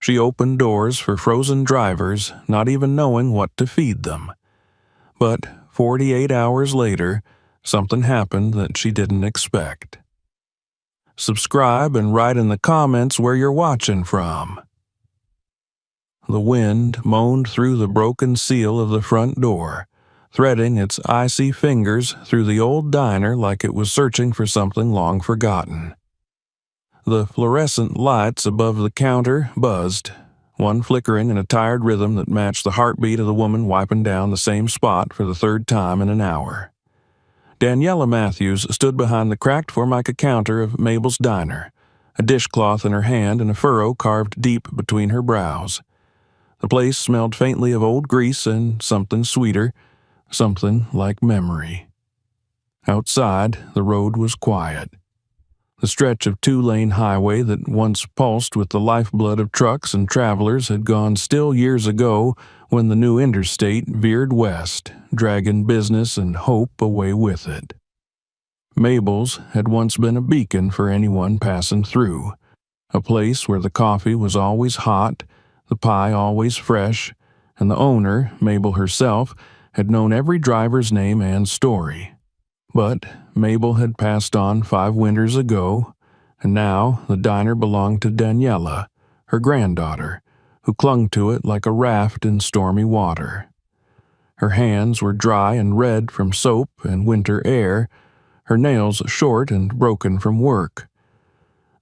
She opened doors for frozen drivers, not even knowing what to feed them. But 48 hours later, something happened that she didn't expect. Subscribe and write in the comments where you're watching from. The wind moaned through the broken seal of the front door, threading its icy fingers through the old diner like it was searching for something long forgotten. The fluorescent lights above the counter buzzed, one flickering in a tired rhythm that matched the heartbeat of the woman wiping down the same spot for the third time in an hour. Daniela Matthews stood behind the cracked Formica counter of Mabel's diner, a dishcloth in her hand and a furrow carved deep between her brows. The place smelled faintly of old grease and something sweeter, something like memory. Outside, the road was quiet. The stretch of two-lane highway that once pulsed with the lifeblood of trucks and travelers had gone still years ago when the new interstate veered west, dragging business and hope away with it. Mabel's had once been a beacon for anyone passing through, a place where the coffee was always hot, the pie always fresh, and the owner, Mabel herself, had known every driver's name and story. But Mabel had passed on 5 winters ago, and now the diner belonged to Daniela, her granddaughter, who clung to it like a raft in stormy water. Her hands were dry and red from soap and winter air, her nails short and broken from work.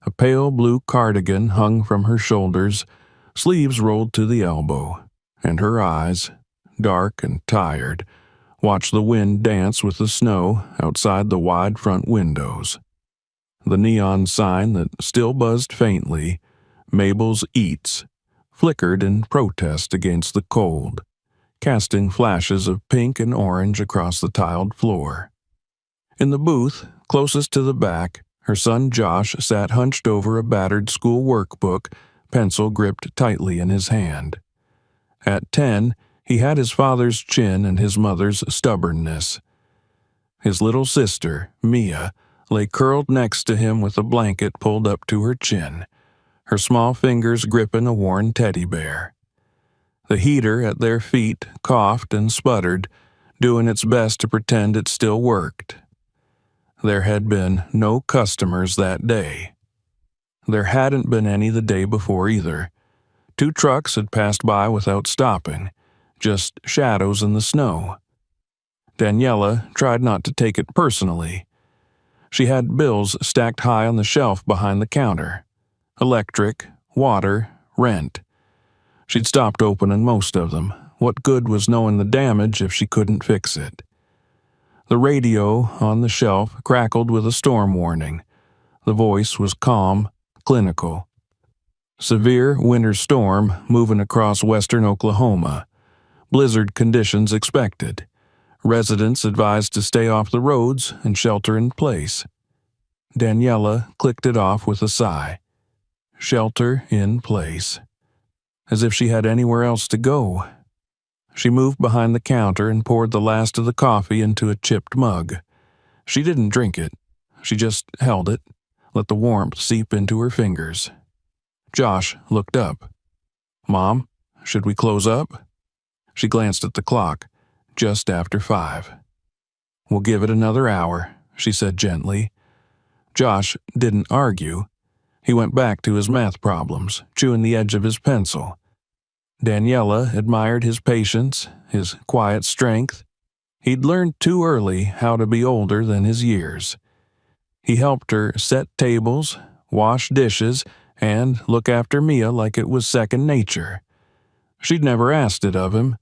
A pale blue cardigan hung from her shoulders, sleeves rolled to the elbow, and her eyes, dark and tired, watched the wind dance with the snow outside the wide front windows. The neon sign that still buzzed faintly, Mabel's Eats, flickered in protest against the cold, casting flashes of pink and orange across the tiled floor. In the booth, closest to the back, her son Josh sat hunched over a battered school workbook, pencil gripped tightly in his hand. At 10, he had his father's chin and his mother's stubbornness. His little sister, Mia, lay curled next to him with a blanket pulled up to her chin, her small fingers gripping a worn teddy bear. The heater at their feet coughed and sputtered, doing its best to pretend it still worked. There had been no customers that day. There hadn't been any the day before either. 2 trucks had passed by without stopping, just shadows in the snow. Daniela tried not to take it personally. She had bills stacked high on the shelf behind the counter. Electric, water, rent. She'd stopped opening most of them. What good was knowing the damage if she couldn't fix it? The radio on the shelf crackled with a storm warning. The voice was calm, clinical. Severe winter storm moving across western Oklahoma. Blizzard conditions expected. Residents advised to stay off the roads and shelter in place. Daniela clicked it off with a sigh. Shelter in place. As if she had anywhere else to go. She moved behind the counter and poured the last of the coffee into a chipped mug. She didn't drink it. She just held it, let the warmth seep into her fingers. Josh looked up. "Mom, should we close up?" She glanced at the clock, just after 5. "We'll give it another hour," she said gently. Josh didn't argue. He went back to his math problems, chewing the edge of his pencil. Daniela admired his patience, his quiet strength. He'd learned too early how to be older than his years. He helped her set tables, wash dishes, and look after Mia like it was second nature. She'd never asked it of him.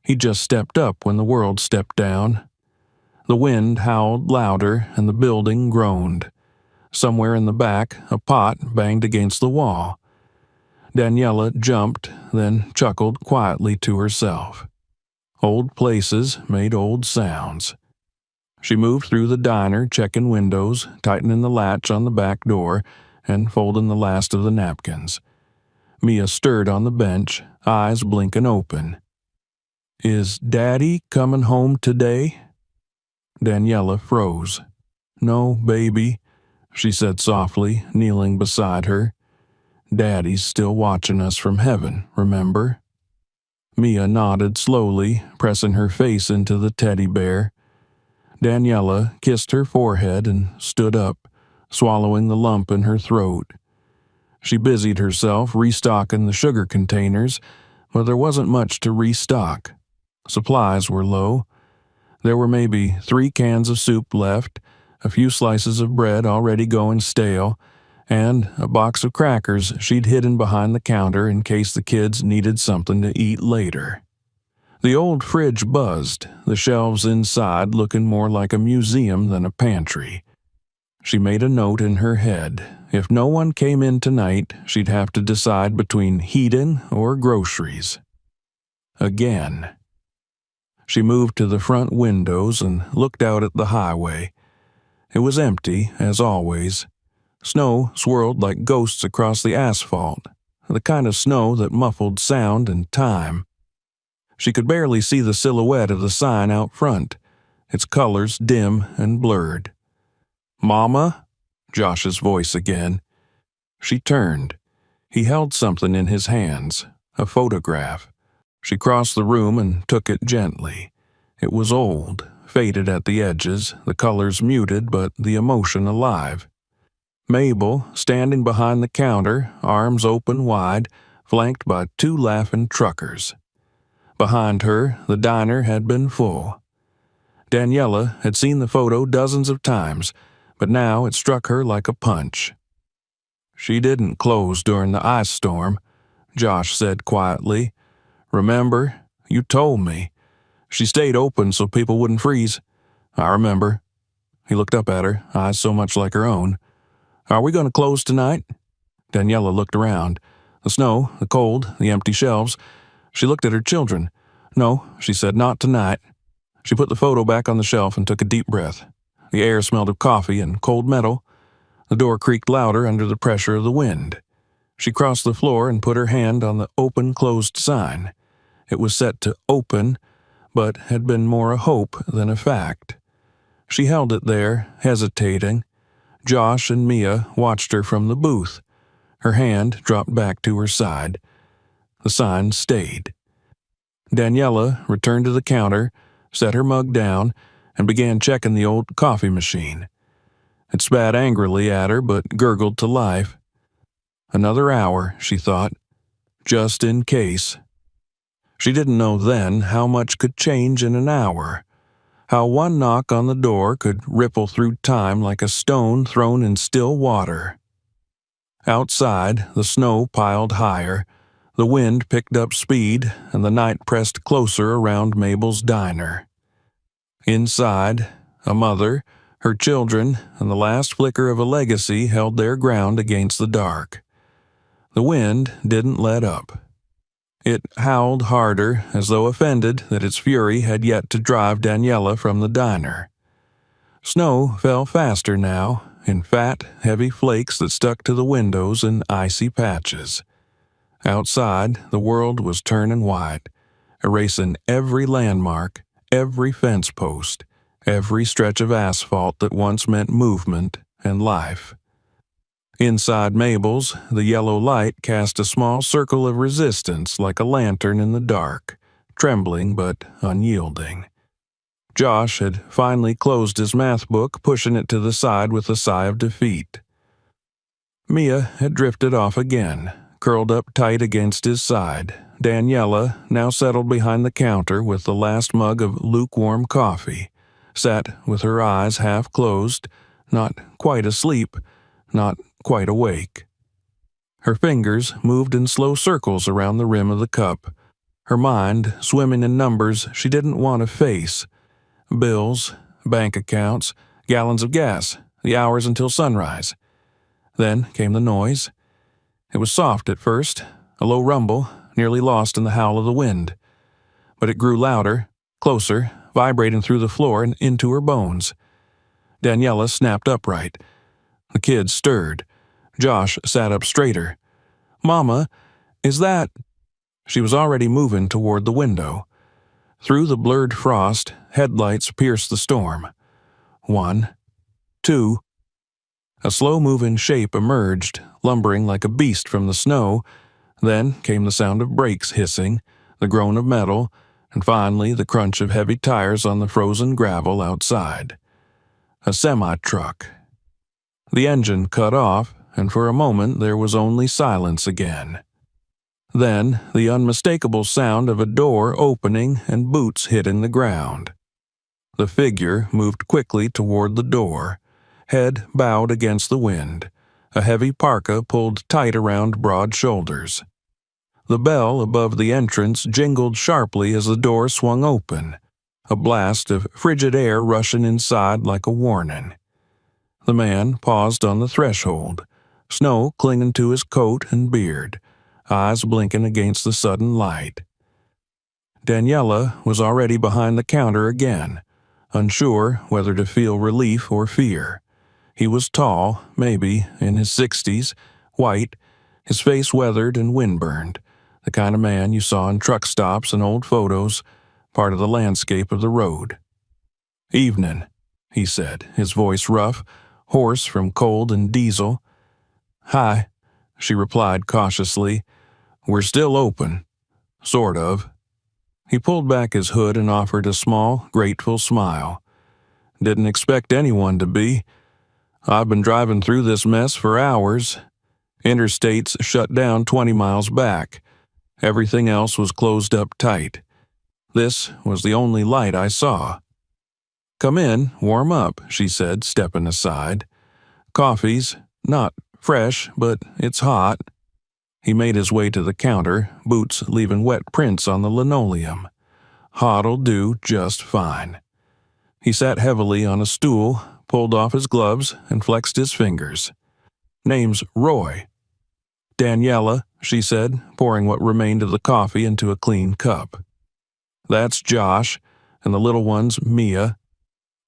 He just stepped up when the world stepped down. The wind howled louder and the building groaned. Somewhere in the back, a pot banged against the wall. Daniela jumped, then chuckled quietly to herself. Old places made old sounds. She moved through the diner, checking windows, tightening the latch on the back door, and folding the last of the napkins. Mia stirred on the bench, eyes blinking open. "Is Daddy coming home today?" Daniela froze. "No, baby," she said softly, kneeling beside her. Daddy's still watching us from heaven, remember?" Mia nodded slowly, pressing her face into the teddy bear. Daniela kissed her forehead and stood up, swallowing the lump in her throat. She busied herself restocking the sugar containers, but there wasn't much to restock. Supplies were low. There were maybe 3 cans of soup left, a few slices of bread already going stale, and a box of crackers she'd hidden behind the counter in case the kids needed something to eat later. The old fridge buzzed, the shelves inside looking more like a museum than a pantry. She made a note in her head. If no one came in tonight, she'd have to decide between heating or groceries. Again. She moved to the front windows and looked out at the highway. It was empty, as always. Snow swirled like ghosts across the asphalt, the kind of snow that muffled sound and time. She could barely see the silhouette of the sign out front, its colors dim and blurred. "Mama?" Josh's voice again. She turned. He held something in his hands, a photograph. She crossed the room and took it gently. It was old, faded at the edges, the colors muted but the emotion alive. Mabel, standing behind the counter, arms open wide, flanked by 2 laughing truckers. Behind her, the diner had been full. Daniela had seen the photo dozens of times, but now it struck her like a punch. "She didn't close during the ice storm," Josh said quietly. "Remember? You told me. She stayed open so people wouldn't freeze." "I remember." He looked up at her, eyes so much like her own. "Are we going to close tonight?" Daniela looked around. The snow, the cold, the empty shelves. She looked at her children. "No," she said, "not tonight." She put the photo back on the shelf and took a deep breath. The air smelled of coffee and cold metal. The door creaked louder under the pressure of the wind. She crossed the floor and put her hand on the open-closed sign. It was set to open, but had been more a hope than a fact. She held it there, hesitating. Josh and Mia watched her from the booth. Her hand dropped back to her side. The sign stayed. Daniela returned to the counter, set her mug down, and began checking the old coffee machine. It spat angrily at her but gurgled to life. Another hour, she thought, just in case. She didn't know then how much could change in an hour, how one knock on the door could ripple through time like a stone thrown in still water. Outside, the snow piled higher, the wind picked up speed, and the night pressed closer around Mabel's diner. Inside, a mother, her children, and the last flicker of a legacy held their ground against the dark. The wind didn't let up. It howled harder, as though offended that its fury had yet to drive Daniela from the diner. Snow fell faster now, in fat, heavy flakes that stuck to the windows in icy patches. Outside, the world was turning white, erasing every landmark, every fence post, every stretch of asphalt that once meant movement and life. Inside Mabel's, the yellow light cast a small circle of resistance like a lantern in the dark, trembling but unyielding. Josh had finally closed his math book, pushing it to the side with a sigh of defeat. Mia had drifted off again, curled up tight against his side. Daniela, now settled behind the counter with the last mug of lukewarm coffee, sat with her eyes half closed, not quite asleep, not quite awake. Her fingers moved in slow circles around the rim of the cup, her mind swimming in numbers she didn't want to face. Bills, bank accounts, gallons of gas, the hours until sunrise. Then came the noise. It was soft at first, a low rumble, nearly lost in the howl of the wind. But it grew louder, closer, vibrating through the floor and into her bones. Daniela snapped upright. The kids stirred. Josh sat up straighter. "Mama, is that—" She was already moving toward the window. Through the blurred frost, headlights pierced the storm. 1, 2. A slow-moving shape emerged, lumbering like a beast from the snow. Then came the sound of brakes hissing, the groan of metal, and finally the crunch of heavy tires on the frozen gravel outside. A semi-truck. The engine cut off, and for a moment there was only silence again. Then the unmistakable sound of a door opening and boots hitting the ground. The figure moved quickly toward the door, head bowed against the wind, a heavy parka pulled tight around broad shoulders. The bell above the entrance jingled sharply as the door swung open, a blast of frigid air rushing inside like a warning. The man paused on the threshold, snow clinging to his coat and beard, eyes blinking against the sudden light. Daniela was already behind the counter again, unsure whether to feel relief or fear. He was tall, maybe in his 60s, white, his face weathered and windburned, the kind of man you saw in truck stops and old photos, part of the landscape of the road. "Evening," he said, his voice rough, hoarse from cold and diesel. "Hi," she replied cautiously. "We're still open. Sort of." He pulled back his hood and offered a small, grateful smile. "Didn't expect anyone to be. I've been driving through this mess for hours. Interstates shut down 20 miles back. Everything else was closed up tight. This was the only light I saw." "Come in, warm up," she said, stepping aside. "Coffee's not fresh, but it's hot." He made his way to the counter, boots leaving wet prints on the linoleum. "Hot'll do just fine." He sat heavily on a stool, pulled off his gloves, and flexed his fingers. "Name's Roy." "Daniela," she said, pouring what remained of the coffee into a clean cup. "That's Josh, and the little one's Mia."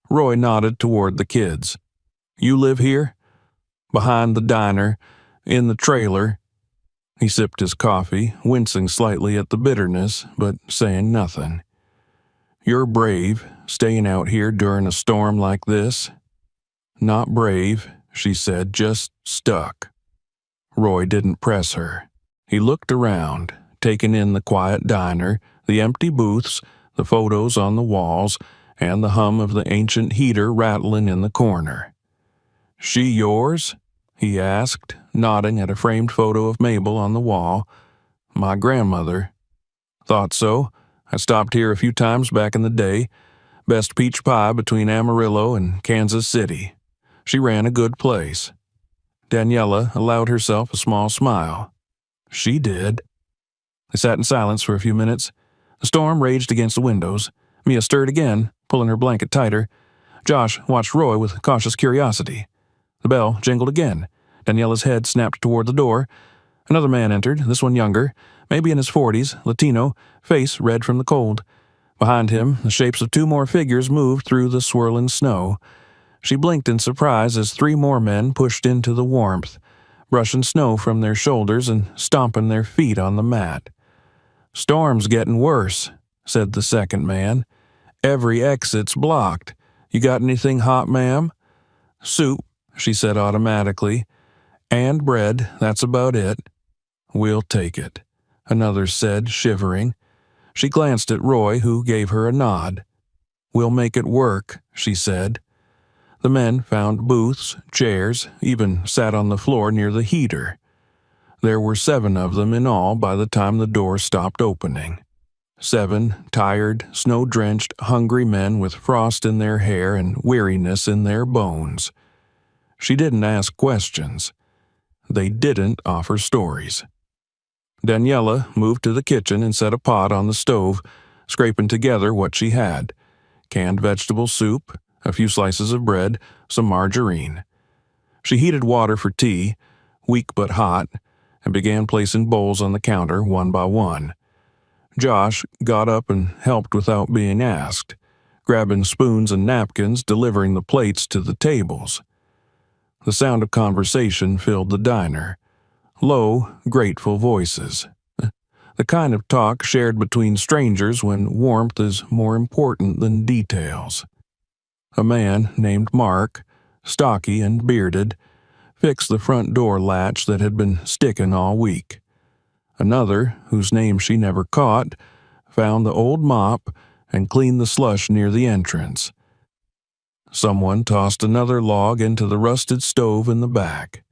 Roy nodded toward the kids. "You live here?" "Behind the diner, in the trailer." He sipped his coffee, wincing slightly at the bitterness, but saying nothing. "You're brave, staying out here during a storm like this." "Not brave," she said, "just stuck." Roy didn't press her. He looked around, taking in the quiet diner, the empty booths, the photos on the walls, and the hum of the ancient heater rattling in the corner. "She yours?" he asked, nodding at a framed photo of Mabel on the wall. "My grandmother." "Thought so. I stopped here a few times back in the day. Best peach pie between Amarillo and Kansas City. She ran a good place." Daniela allowed herself a small smile. "She did." They sat in silence for a few minutes. The storm raged against the windows. Mia stirred again, pulling her blanket tighter. Josh watched Roy with cautious curiosity. The bell jingled again. Daniela's head snapped toward the door. Another man entered, this one younger, maybe in his 40s, Latino, face red from the cold. Behind him, the shapes of two more figures moved through the swirling snow. She blinked in surprise as three more men pushed into the warmth, brushing snow from their shoulders and stomping their feet on the mat. "Storm's getting worse," said the second man. "Every exit's blocked. You got anything hot, ma'am?" "Soup," she said automatically. "And bread, that's about it." "We'll take it," another said, shivering. She glanced at Roy, who gave her a nod. "We'll make it work," she said. The men found booths, chairs, even sat on the floor near the heater. There were 7 of them in all by the time the door stopped opening. 7 tired, snow-drenched, hungry men with frost in their hair and weariness in their bones. She didn't ask questions. They didn't offer stories. Daniela moved to the kitchen and set a pot on the stove, scraping together what she had: canned vegetable soup, a few slices of bread, some margarine. She heated water for tea, weak but hot, and began placing bowls on the counter one by one. Josh got up and helped without being asked, grabbing spoons and napkins, delivering the plates to the tables. The sound of conversation filled the diner. Low, grateful voices. The kind of talk shared between strangers when warmth is more important than details. A man named Mark, stocky and bearded, fixed the front door latch that had been sticking all week. Another, whose name she never caught, found the old mop and cleaned the slush near the entrance. Someone tossed another log into the rusted stove in the back.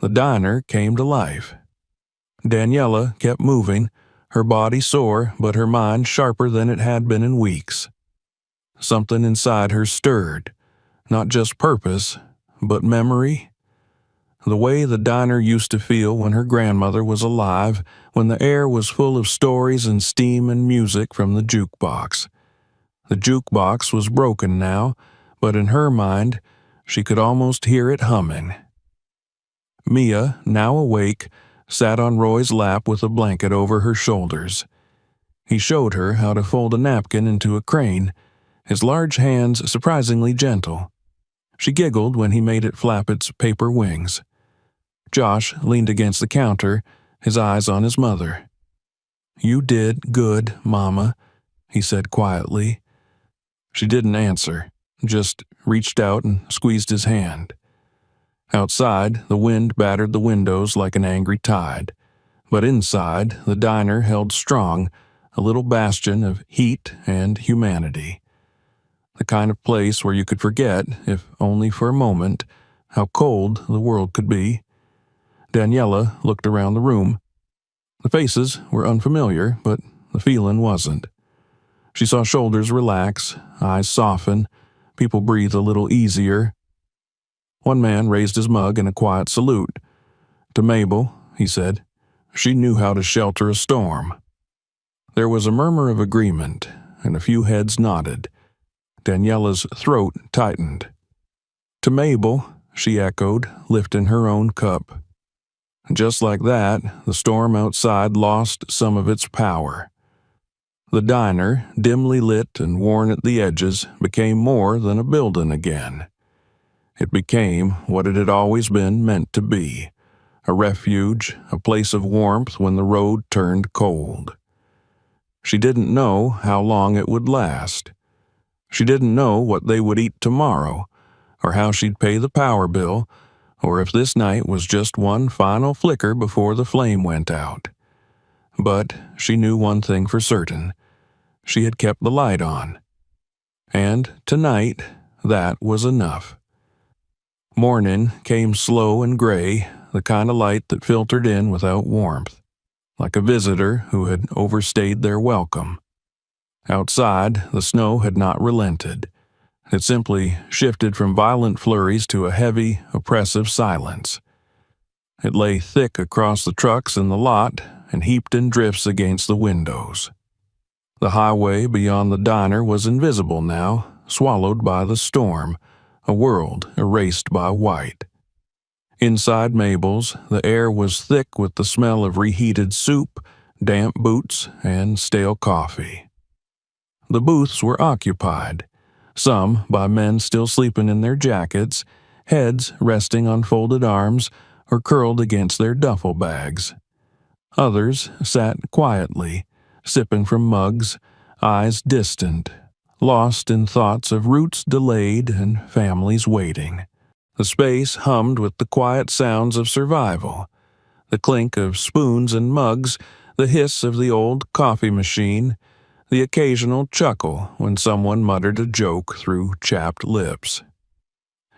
The diner came to life. Daniela kept moving, her body sore but her mind sharper than it had been in weeks. Something inside her stirred, not just purpose, but memory. The way the diner used to feel when her grandmother was alive, when the air was full of stories and steam and music from the jukebox. The jukebox was broken now, but in her mind, she could almost hear it humming. Mia, now awake, sat on Roy's lap with a blanket over her shoulders. He showed her how to fold a napkin into a crane, his large hands surprisingly gentle. She giggled when he made it flap its paper wings. Josh leaned against the counter, his eyes on his mother. "You did good, Mama," he said quietly. She didn't answer, just reached out and squeezed his hand. Outside, the wind battered the windows like an angry tide, but inside, the diner held strong, a little bastion of heat and humanity. The kind of place where you could forget, if only for a moment, how cold the world could be. Daniela looked around the room. The faces were unfamiliar, but the feeling wasn't. She saw shoulders relax, eyes soften, people breathe a little easier. One man raised his mug in a quiet salute. "To Mabel," he said. "She knew how to shelter a storm." There was a murmur of agreement, and a few heads nodded. Daniela's throat tightened. "To Mabel," she echoed, lifting her own cup. Just like that, the storm outside lost some of its power. The diner, dimly lit and worn at the edges, became more than a building again. It became what it had always been meant to be, a refuge, a place of warmth when the road turned cold. She didn't know how long it would last. She didn't know what they would eat tomorrow, or how she'd pay the power bill, or if this night was just one final flicker before the flame went out. But she knew one thing for certain. She had kept the light on. And tonight, that was enough. Morning came slow and gray, the kind of light that filtered in without warmth, like a visitor who had overstayed their welcome. Outside, the snow had not relented. It simply shifted from violent flurries to a heavy, oppressive silence. It lay thick across the trucks in the lot and heaped in drifts against the windows. The highway beyond the diner was invisible now, swallowed by the storm, a world erased by white. Inside Mabel's, the air was thick with the smell of reheated soup, damp boots, and stale coffee. The booths were occupied, some by men still sleeping in their jackets, heads resting on folded arms or curled against their duffel bags. Others sat quietly, sipping from mugs, eyes distant, lost in thoughts of roots delayed and families waiting. The space hummed with the quiet sounds of survival, the clink of spoons and mugs, the hiss of the old coffee machine, the occasional chuckle when someone muttered a joke through chapped lips.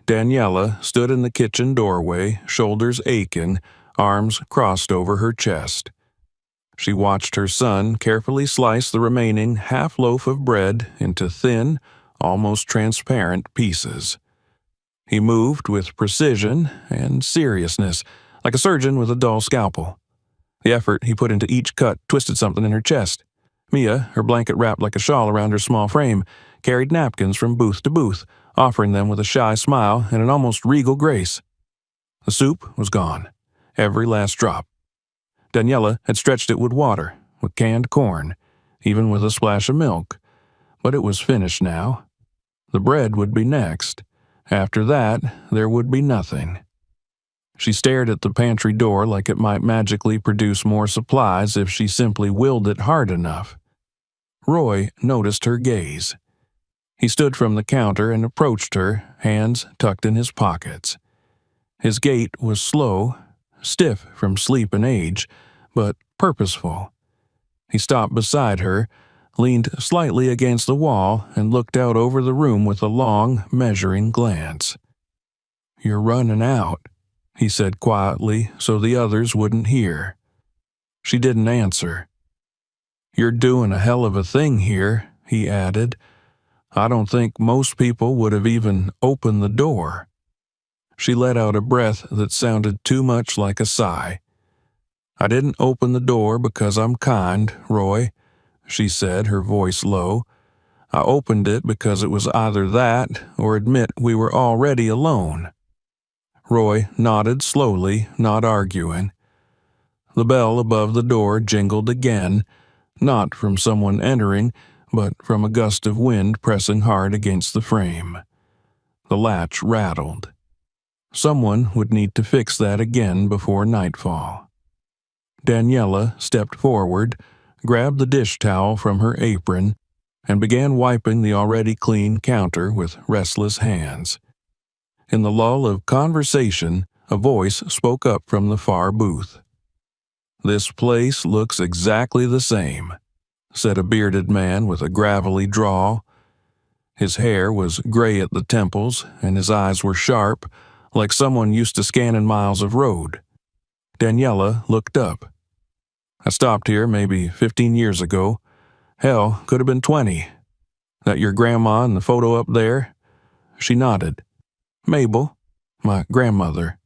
Daniela stood in the kitchen doorway, shoulders aching, arms crossed over her chest. She watched her son carefully slice the remaining half loaf of bread into thin, almost transparent pieces. He moved with precision and seriousness, like a surgeon with a dull scalpel. The effort he put into each cut twisted something in her chest. Mia, her blanket wrapped like a shawl around her small frame, carried napkins from booth to booth, offering them with a shy smile and an almost regal grace. The soup was gone, every last drop. Daniela had stretched it with water, with canned corn, even with a splash of milk, but it was finished now. The bread would be next. After that, there would be nothing. She stared at the pantry door like it might magically produce more supplies if she simply willed it hard enough. Roy noticed her gaze. He stood from the counter and approached her, hands tucked in his pockets. His gait was slow, stiff from sleep and age, but purposeful. He stopped beside her, leaned slightly against the wall, and looked out over the room with a long, measuring glance. "You're running out," he said quietly so the others wouldn't hear. She didn't answer. "You're doing a hell of a thing here," he added. "I don't think most people would have even opened the door." She let out a breath that sounded too much like a sigh. "I didn't open the door because I'm kind, Roy," she said, her voice low. "I opened it because it was either that or admit we were already alone." Roy nodded slowly, not arguing. The bell above the door jingled again, not from someone entering, but from a gust of wind pressing hard against the frame. The latch rattled. Someone would need to fix that again before nightfall. Daniela stepped forward, grabbed the dish towel from her apron, and began wiping the already clean counter with restless hands. In the lull of conversation, a voice spoke up from the far booth. "This place looks exactly the same," said a bearded man with a gravelly drawl. His hair was gray at the temples, and his eyes were sharp, like someone used to scanning miles of road. Daniela looked up. "I stopped here maybe 15 years ago. Hell, could have been 20. That your grandma in the photo up there?" She nodded. "Mabel, my grandmother."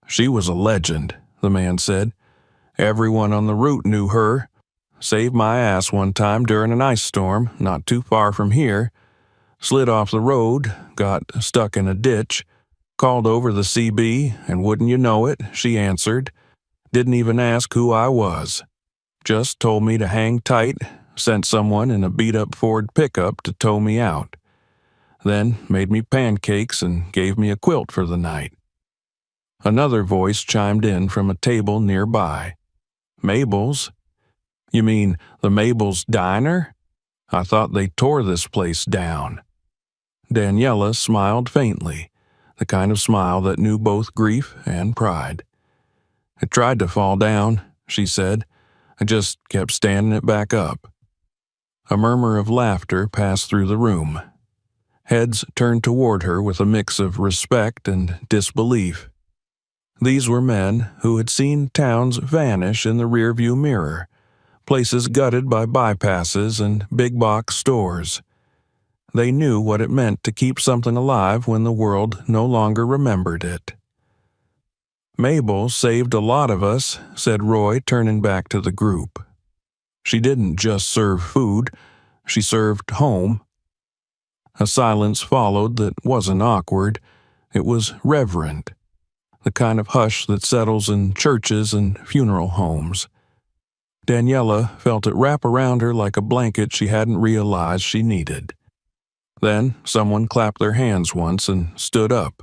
"She was a legend," the man said. "Everyone on the route knew her. Saved my ass one time during an ice storm not too far from here. Slid off the road, got stuck in a ditch, called over the CB, and wouldn't you know it, she answered. Didn't even ask who I was. Just told me to hang tight, sent someone in a beat-up Ford pickup to tow me out. Then made me pancakes and gave me a quilt for the night." Another voice chimed in from a table nearby. "Mabel's? You mean the Mabel's Diner? I thought they tore this place down." Daniela smiled faintly, the kind of smile that knew both grief and pride. "It tried to fall down," she said. "I just kept standing it back up." A murmur of laughter passed through the room. Heads turned toward her with a mix of respect and disbelief. These were men who had seen towns vanish in the rearview mirror, places gutted by bypasses and big-box stores. They knew what it meant to keep something alive when the world no longer remembered it. "Mabel saved a lot of us," said Roy, turning back to the group. "She didn't just serve food, she served home." A silence followed that wasn't awkward. It was reverent, the kind of hush that settles in churches and funeral homes. Daniela felt it wrap around her like a blanket she hadn't realized she needed. Then someone clapped their hands once and stood up.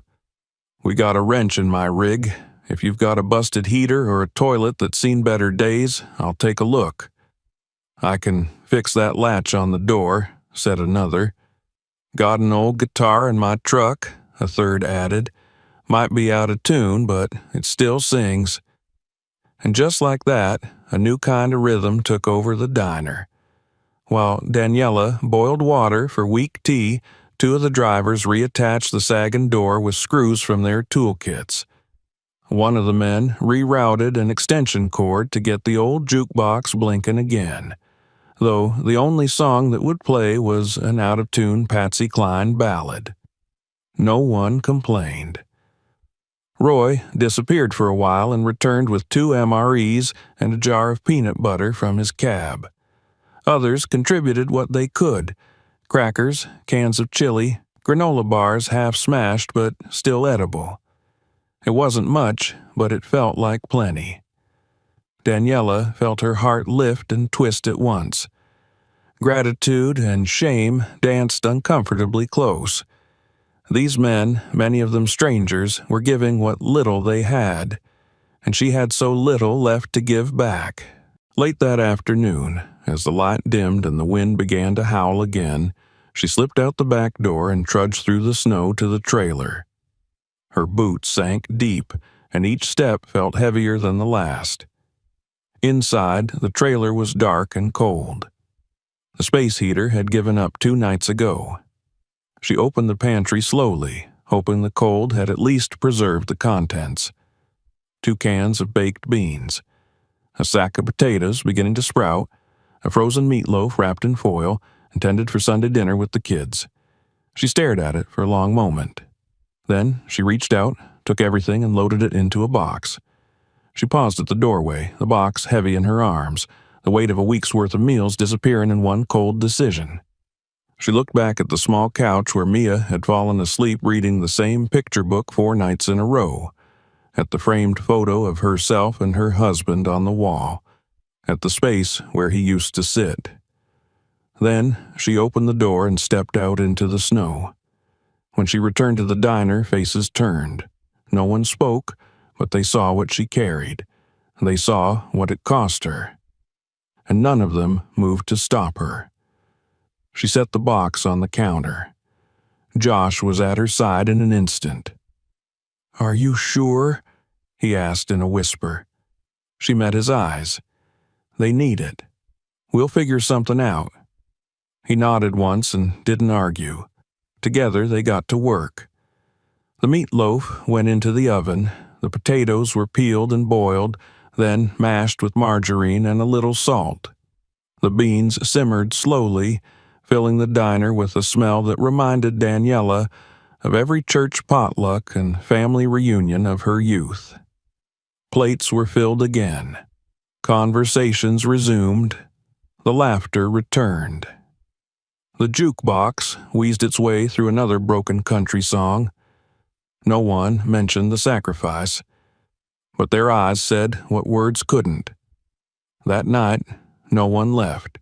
"We got a wrench in my rig. If you've got a busted heater or a toilet that's seen better days, I'll take a look." "I can fix that latch on the door," said another. "Got an old guitar in my truck," a third added. "Might be out of tune, but it still sings." And just like that, a new kind of rhythm took over the diner. While Daniela boiled water for weak tea, two of the drivers reattached the sagging door with screws from their toolkits. One of the men rerouted an extension cord to get the old jukebox blinking again, though the only song that would play was an out-of-tune Patsy Cline ballad. No one complained. Roy disappeared for a while and returned with 2 MREs and a jar of peanut butter from his cab. Others contributed what they could: crackers, cans of chili, granola bars half smashed but still edible. It wasn't much, but it felt like plenty. Daniela felt her heart lift and twist at once. Gratitude and shame danced uncomfortably close. These men, many of them strangers, were giving what little they had, and she had so little left to give back. Late that afternoon, as the light dimmed and the wind began to howl again, she slipped out the back door and trudged through the snow to the trailer. Her boots sank deep, and each step felt heavier than the last. Inside, the trailer was dark and cold. The space heater had given up 2 nights ago. She opened the pantry slowly, hoping the cold had at least preserved the contents. 2 cans of baked beans, a sack of potatoes beginning to sprout, a frozen meatloaf wrapped in foil, intended for Sunday dinner with the kids. She stared at it for a long moment. Then she reached out, took everything, and loaded it into a box. She paused at the doorway, the box heavy in her arms, the weight of a week's worth of meals disappearing in one cold decision. She looked back at the small couch where Mia had fallen asleep reading the same picture book 4 nights in a row, at the framed photo of herself and her husband on the wall, at the space where he used to sit. Then she opened the door and stepped out into the snow. When she returned to the diner, faces turned. No one spoke, but they saw what she carried. They saw what it cost her. And none of them moved to stop her. She set the box on the counter. Josh was at her side in an instant. "Are you sure?" he asked in a whisper. She met his eyes. "They need it. We'll figure something out." He nodded once and didn't argue. Together they got to work. The meatloaf went into the oven. The potatoes were peeled and boiled, then mashed with margarine and a little salt. The beans simmered slowly, filling the diner with a smell that reminded Daniela of every church potluck and family reunion of her youth. Plates were filled again. Conversations resumed. The laughter returned. The jukebox wheezed its way through another broken country song. No one mentioned the sacrifice, but their eyes said what words couldn't. That night, no one left.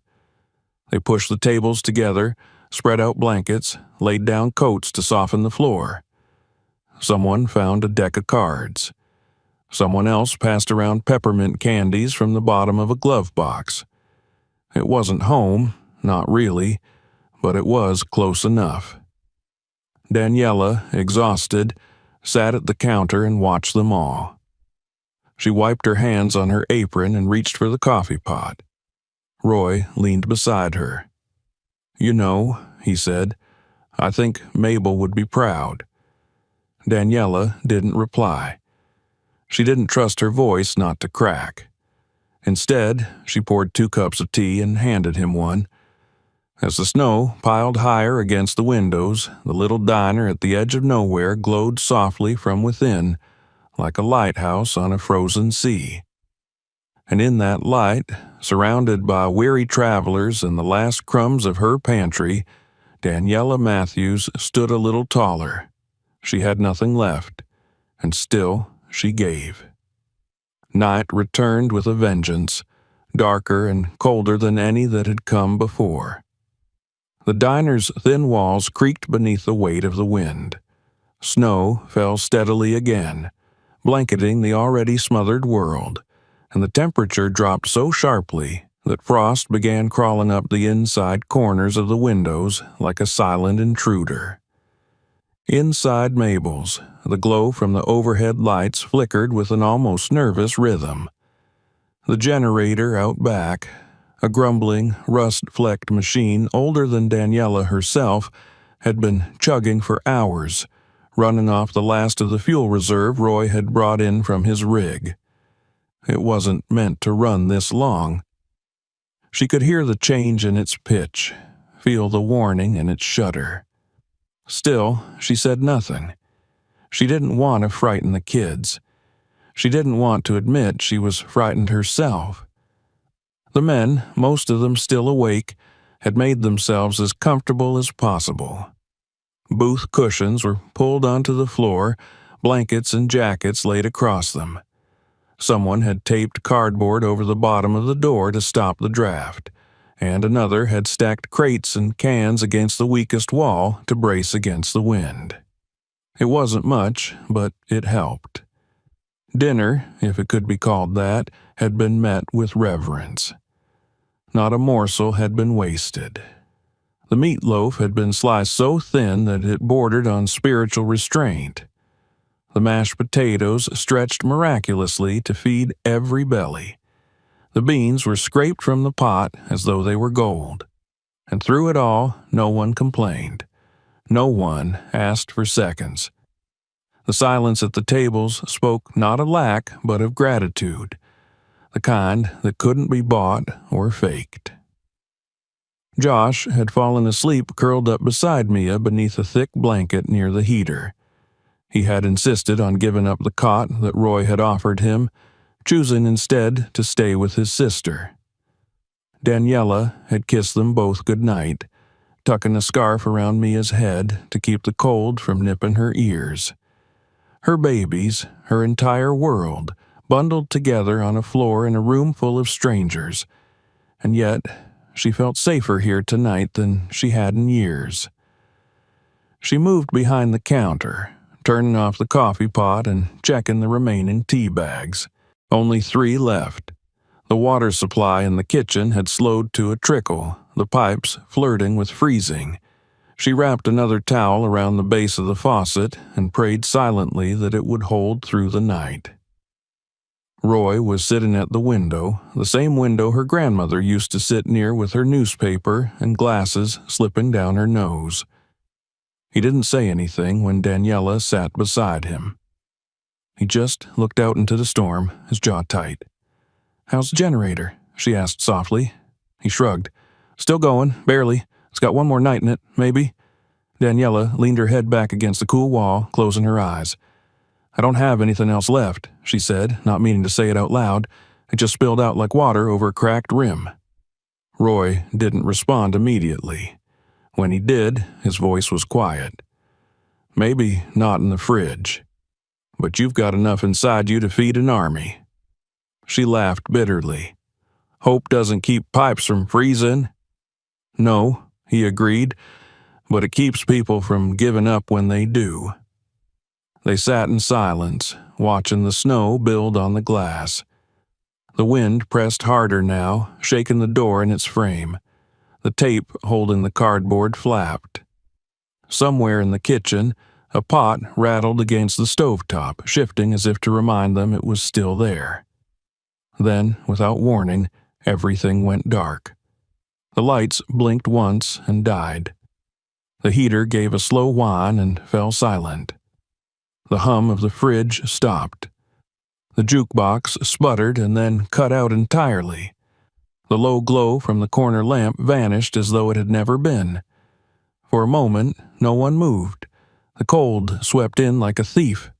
They pushed the tables together, spread out blankets, laid down coats to soften the floor. Someone found a deck of cards. Someone else passed around peppermint candies from the bottom of a glove box. It wasn't home, not really, but it was close enough. Daniela, exhausted, sat at the counter and watched them all. She wiped her hands on her apron and reached for the coffee pot. Roy leaned beside her. "You know," he said, "I think Mabel would be proud." Daniela didn't reply. She didn't trust her voice not to crack. Instead, she poured 2 cups of tea and handed him one. As the snow piled higher against the windows, the little diner at the edge of nowhere glowed softly from within, like a lighthouse on a frozen sea. And in that light, surrounded by weary travelers and the last crumbs of her pantry, Daniela Matthews stood a little taller. She had nothing left, and still she gave. Night returned with a vengeance, darker and colder than any that had come before. The diner's thin walls creaked beneath the weight of the wind. Snow fell steadily again, blanketing the already smothered world, and the temperature dropped so sharply that frost began crawling up the inside corners of the windows like a silent intruder. Inside Mabel's, the glow from the overhead lights flickered with an almost nervous rhythm. The generator out back, a grumbling, rust-flecked machine older than Daniela herself, had been chugging for hours, running off the last of the fuel reserve Roy had brought in from his rig. It wasn't meant to run this long. She could hear the change in its pitch, feel the warning in its shudder. Still, she said nothing. She didn't want to frighten the kids. She didn't want to admit she was frightened herself. The men, most of them still awake, had made themselves as comfortable as possible. Booth cushions were pulled onto the floor, blankets and jackets laid across them. Someone had taped cardboard over the bottom of the door to stop the draft, and another had stacked crates and cans against the weakest wall to brace against the wind. It wasn't much, but it helped. Dinner, if it could be called that, had been met with reverence. Not a morsel had been wasted. The meatloaf had been sliced so thin that it bordered on spiritual restraint. The mashed potatoes stretched miraculously to feed every belly. The beans were scraped from the pot as though they were gold. And through it all, no one complained. No one asked for seconds. The silence at the tables spoke not of lack, but of gratitude, the kind that couldn't be bought or faked. Josh had fallen asleep curled up beside Mia beneath a thick blanket near the heater. He had insisted on giving up the cot that Roy had offered him, choosing instead to stay with his sister. Daniela had kissed them both good night, tucking a scarf around Mia's head to keep the cold from nipping her ears. Her babies, her entire world, bundled together on a floor in a room full of strangers, and yet she felt safer here tonight than she had in years. She moved behind the counter, turning off the coffee pot and checking the remaining tea bags. Only 3 left. The water supply in the kitchen had slowed to a trickle, the pipes flirting with freezing. She wrapped another towel around the base of the faucet and prayed silently that it would hold through the night. Roy was sitting at the window, the same window her grandmother used to sit near with her newspaper and glasses slipping down her nose. He didn't say anything when Daniela sat beside him. He just looked out into the storm, his jaw tight. "How's the generator?" she asked softly. He shrugged. "Still going, barely. It's got one more night in it, maybe." Daniela leaned her head back against the cool wall, closing her eyes. "I don't have anything else left," she said, not meaning to say it out loud. It just spilled out like water over a cracked rim. Roy didn't respond immediately. When he did, his voice was quiet. "Maybe not in the fridge, but you've got enough inside you to feed an army." She laughed bitterly. "Hope doesn't keep pipes from freezing." "No," he agreed, "but it keeps people from giving up when they do." They sat in silence, watching the snow build on the glass. The wind pressed harder now, shaking the door in its frame. The tape holding the cardboard flapped. Somewhere in the kitchen, a pot rattled against the stovetop, shifting as if to remind them it was still there. Then, without warning, everything went dark. The lights blinked once and died. The heater gave a slow whine and fell silent. The hum of the fridge stopped. The jukebox sputtered and then cut out entirely. The low glow from the corner lamp vanished as though it had never been. For a moment, no one moved. The cold swept in like a thief.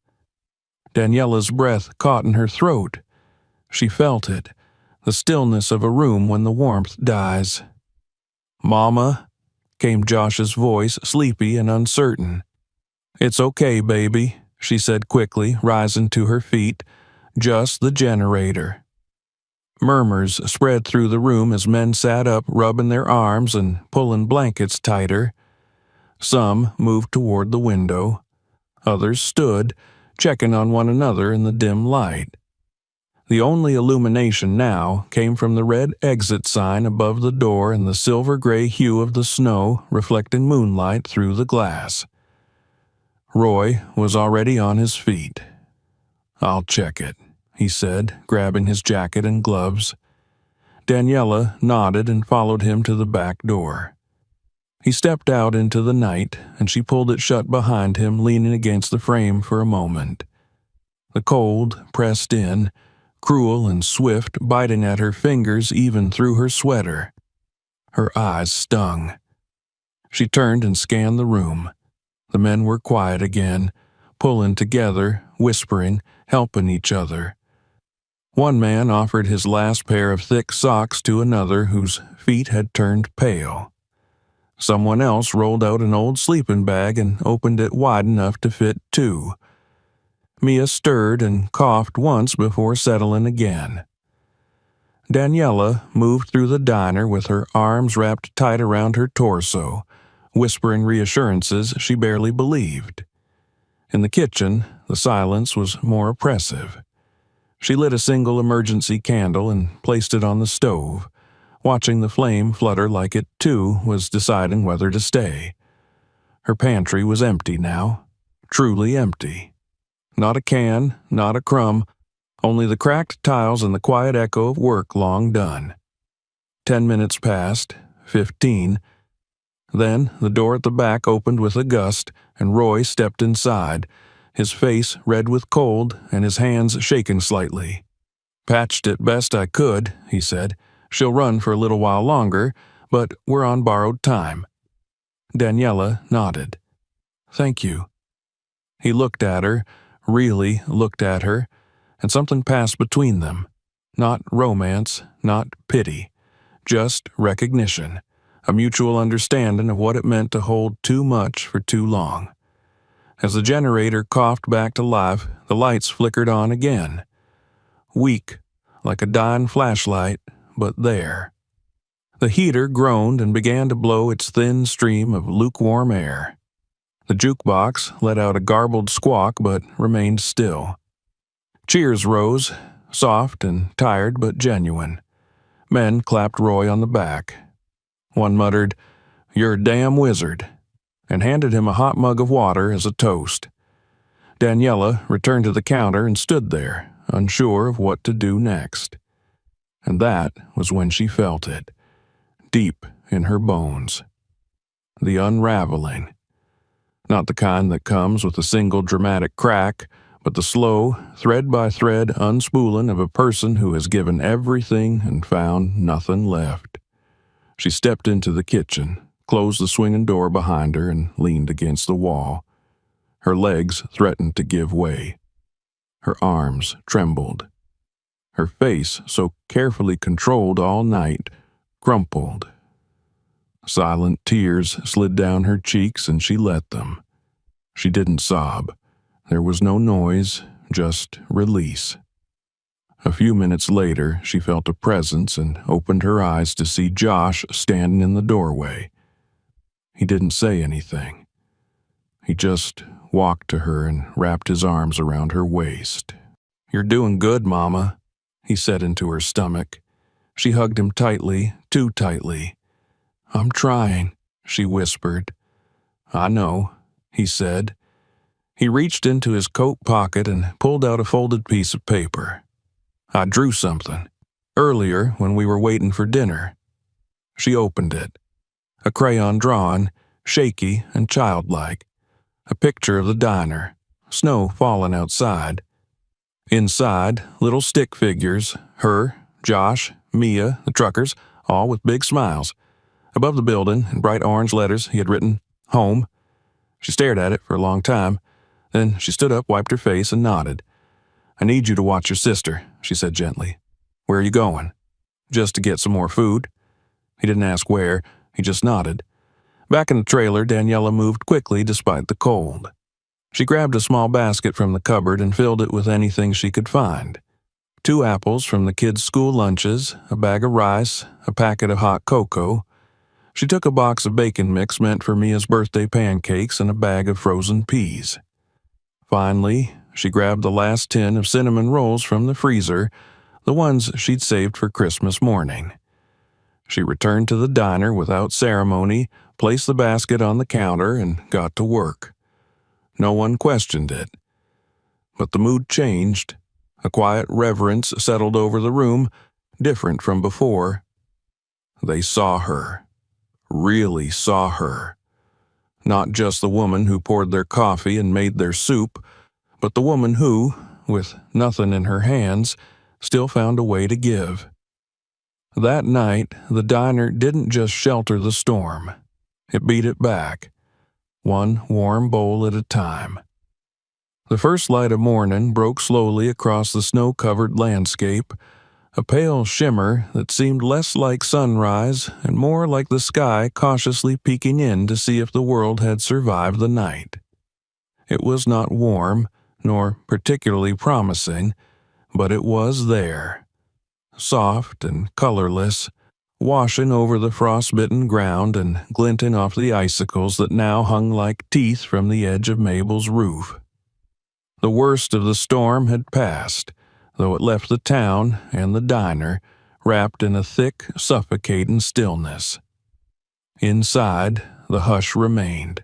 Daniela's breath caught in her throat. She felt it, the stillness of a room when the warmth dies. "Mama," came Josh's voice, sleepy and uncertain. "It's okay, baby," she said quickly, rising to her feet. "Just the generator." Murmurs spread through the room as men sat up, rubbing their arms and pulling blankets tighter. Some moved toward the window. Others stood, checking on one another in the dim light. The only illumination now came from the red exit sign above the door and the silver-gray hue of the snow reflecting moonlight through the glass. Roy was already on his feet. "I'll check it," he said, grabbing his jacket and gloves. Daniela nodded and followed him to the back door. He stepped out into the night, and she pulled it shut behind him, leaning against the frame for a moment. The cold pressed in, cruel and swift, biting at her fingers even through her sweater. Her eyes stung. She turned and scanned the room. The men were quiet again, pulling together, whispering, helping each other. One man offered his last pair of thick socks to another whose feet had turned pale. Someone else rolled out an old sleeping bag and opened it wide enough to fit 2. Mia stirred and coughed once before settling again. Daniela moved through the diner with her arms wrapped tight around her torso, whispering reassurances she barely believed. In the kitchen, the silence was more oppressive. She lit a single emergency candle and placed it on the stove, watching the flame flutter like it, too, was deciding whether to stay. Her pantry was empty now, truly empty. Not a can, not a crumb, only the cracked tiles and the quiet echo of work long done. 10 minutes passed, 15. Then the door at the back opened with a gust, and Roy stepped inside, his face red with cold and his hands shaking slightly. "Patched it best I could," he said. "She'll run for a little while longer, but we're on borrowed time." Daniela nodded. "Thank you." He looked at her, really looked at her, and something passed between them. Not romance, not pity, just recognition, a mutual understanding of what it meant to hold too much for too long. As the generator coughed back to life, the lights flickered on again. Weak, like a dying flashlight, but there. The heater groaned and began to blow its thin stream of lukewarm air. The jukebox let out a garbled squawk but remained still. Cheers rose, soft and tired but genuine. Men clapped Roy on the back. One muttered, "You're a damn wizard," and handed him a hot mug of water as a toast. Daniela returned to the counter and stood there, unsure of what to do next. And that was when she felt it, deep in her bones. The unraveling. Not the kind that comes with a single dramatic crack, but the slow, thread-by-thread unspooling of a person who has given everything and found nothing left. She stepped into the kitchen, closed the swinging door behind her, and leaned against the wall. Her legs threatened to give way. Her arms trembled. Her face, so carefully controlled all night, crumpled. Silent tears slid down her cheeks, and she let them. She didn't sob. There was no noise, just release. A few minutes later, she felt a presence and opened her eyes to see Josh standing in the doorway. He didn't say anything. He just walked to her and wrapped his arms around her waist. "You're doing good, Mama," he said into her stomach. She hugged him tightly, too tightly. "I'm trying," she whispered. "I know," he said. He reached into his coat pocket and pulled out a folded piece of paper. "I drew something, earlier when we were waiting for dinner." She opened it. A crayon drawing, shaky and childlike. A picture of the diner, snow falling outside. Inside, little stick figures, her, Josh, Mia, the truckers, all with big smiles. Above the building, in bright orange letters, he had written, "Home." She stared at it for a long time. Then she stood up, wiped her face, and nodded. "I need you to watch your sister," she said gently. "Where are you going?" "Just to get some more food." He didn't ask where, he just nodded. Back in the trailer, Daniela moved quickly despite the cold. She grabbed a small basket from the cupboard and filled it with anything she could find. 2 apples from the kids' school lunches, a bag of rice, a packet of hot cocoa. She took a box of bacon mix meant for Mia's birthday pancakes and a bag of frozen peas. Finally, she grabbed the last tin of cinnamon rolls from the freezer, the ones she'd saved for Christmas morning. She returned to the diner without ceremony, placed the basket on the counter, and got to work. No one questioned it. But the mood changed. A quiet reverence settled over the room, different from before. They saw her. Really saw her. Not just the woman who poured their coffee and made their soup, but the woman who, with nothing in her hands, still found a way to give. That night, the diner didn't just shelter the storm. It beat it back, one warm bowl at a time. The first light of morning broke slowly across the snow-covered landscape, a pale shimmer that seemed less like sunrise and more like the sky cautiously peeking in to see if the world had survived the night. It was not warm, nor particularly promising, but it was there. Soft and colorless, washing over the frost-bitten ground and glinting off the icicles that now hung like teeth from the edge of Mabel's roof. The worst of the storm had passed, though it left the town and the diner wrapped in a thick, suffocating stillness. Inside, the hush remained.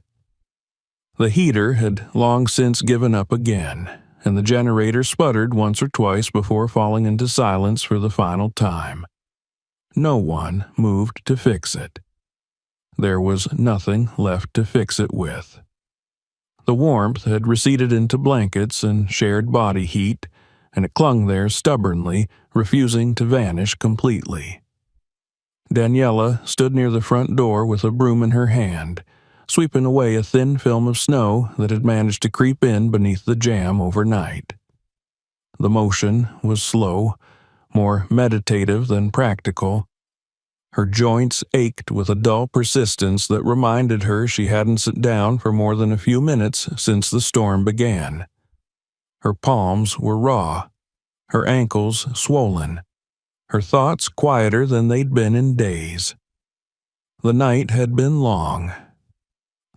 The heater had long since given up again, and the generator sputtered once or twice before falling into silence for the final time. No one moved to fix it. There was nothing left to fix it with. The warmth had receded into blankets and shared body heat, and it clung there stubbornly, refusing to vanish completely. Daniela stood near the front door with a broom in her hand, sweeping away a thin film of snow that had managed to creep in beneath the jam overnight. The motion was slow, more meditative than practical. Her joints ached with a dull persistence that reminded her she hadn't sat down for more than a few minutes since the storm began. Her palms were raw, her ankles swollen, her thoughts quieter than they'd been in days. The night had been long.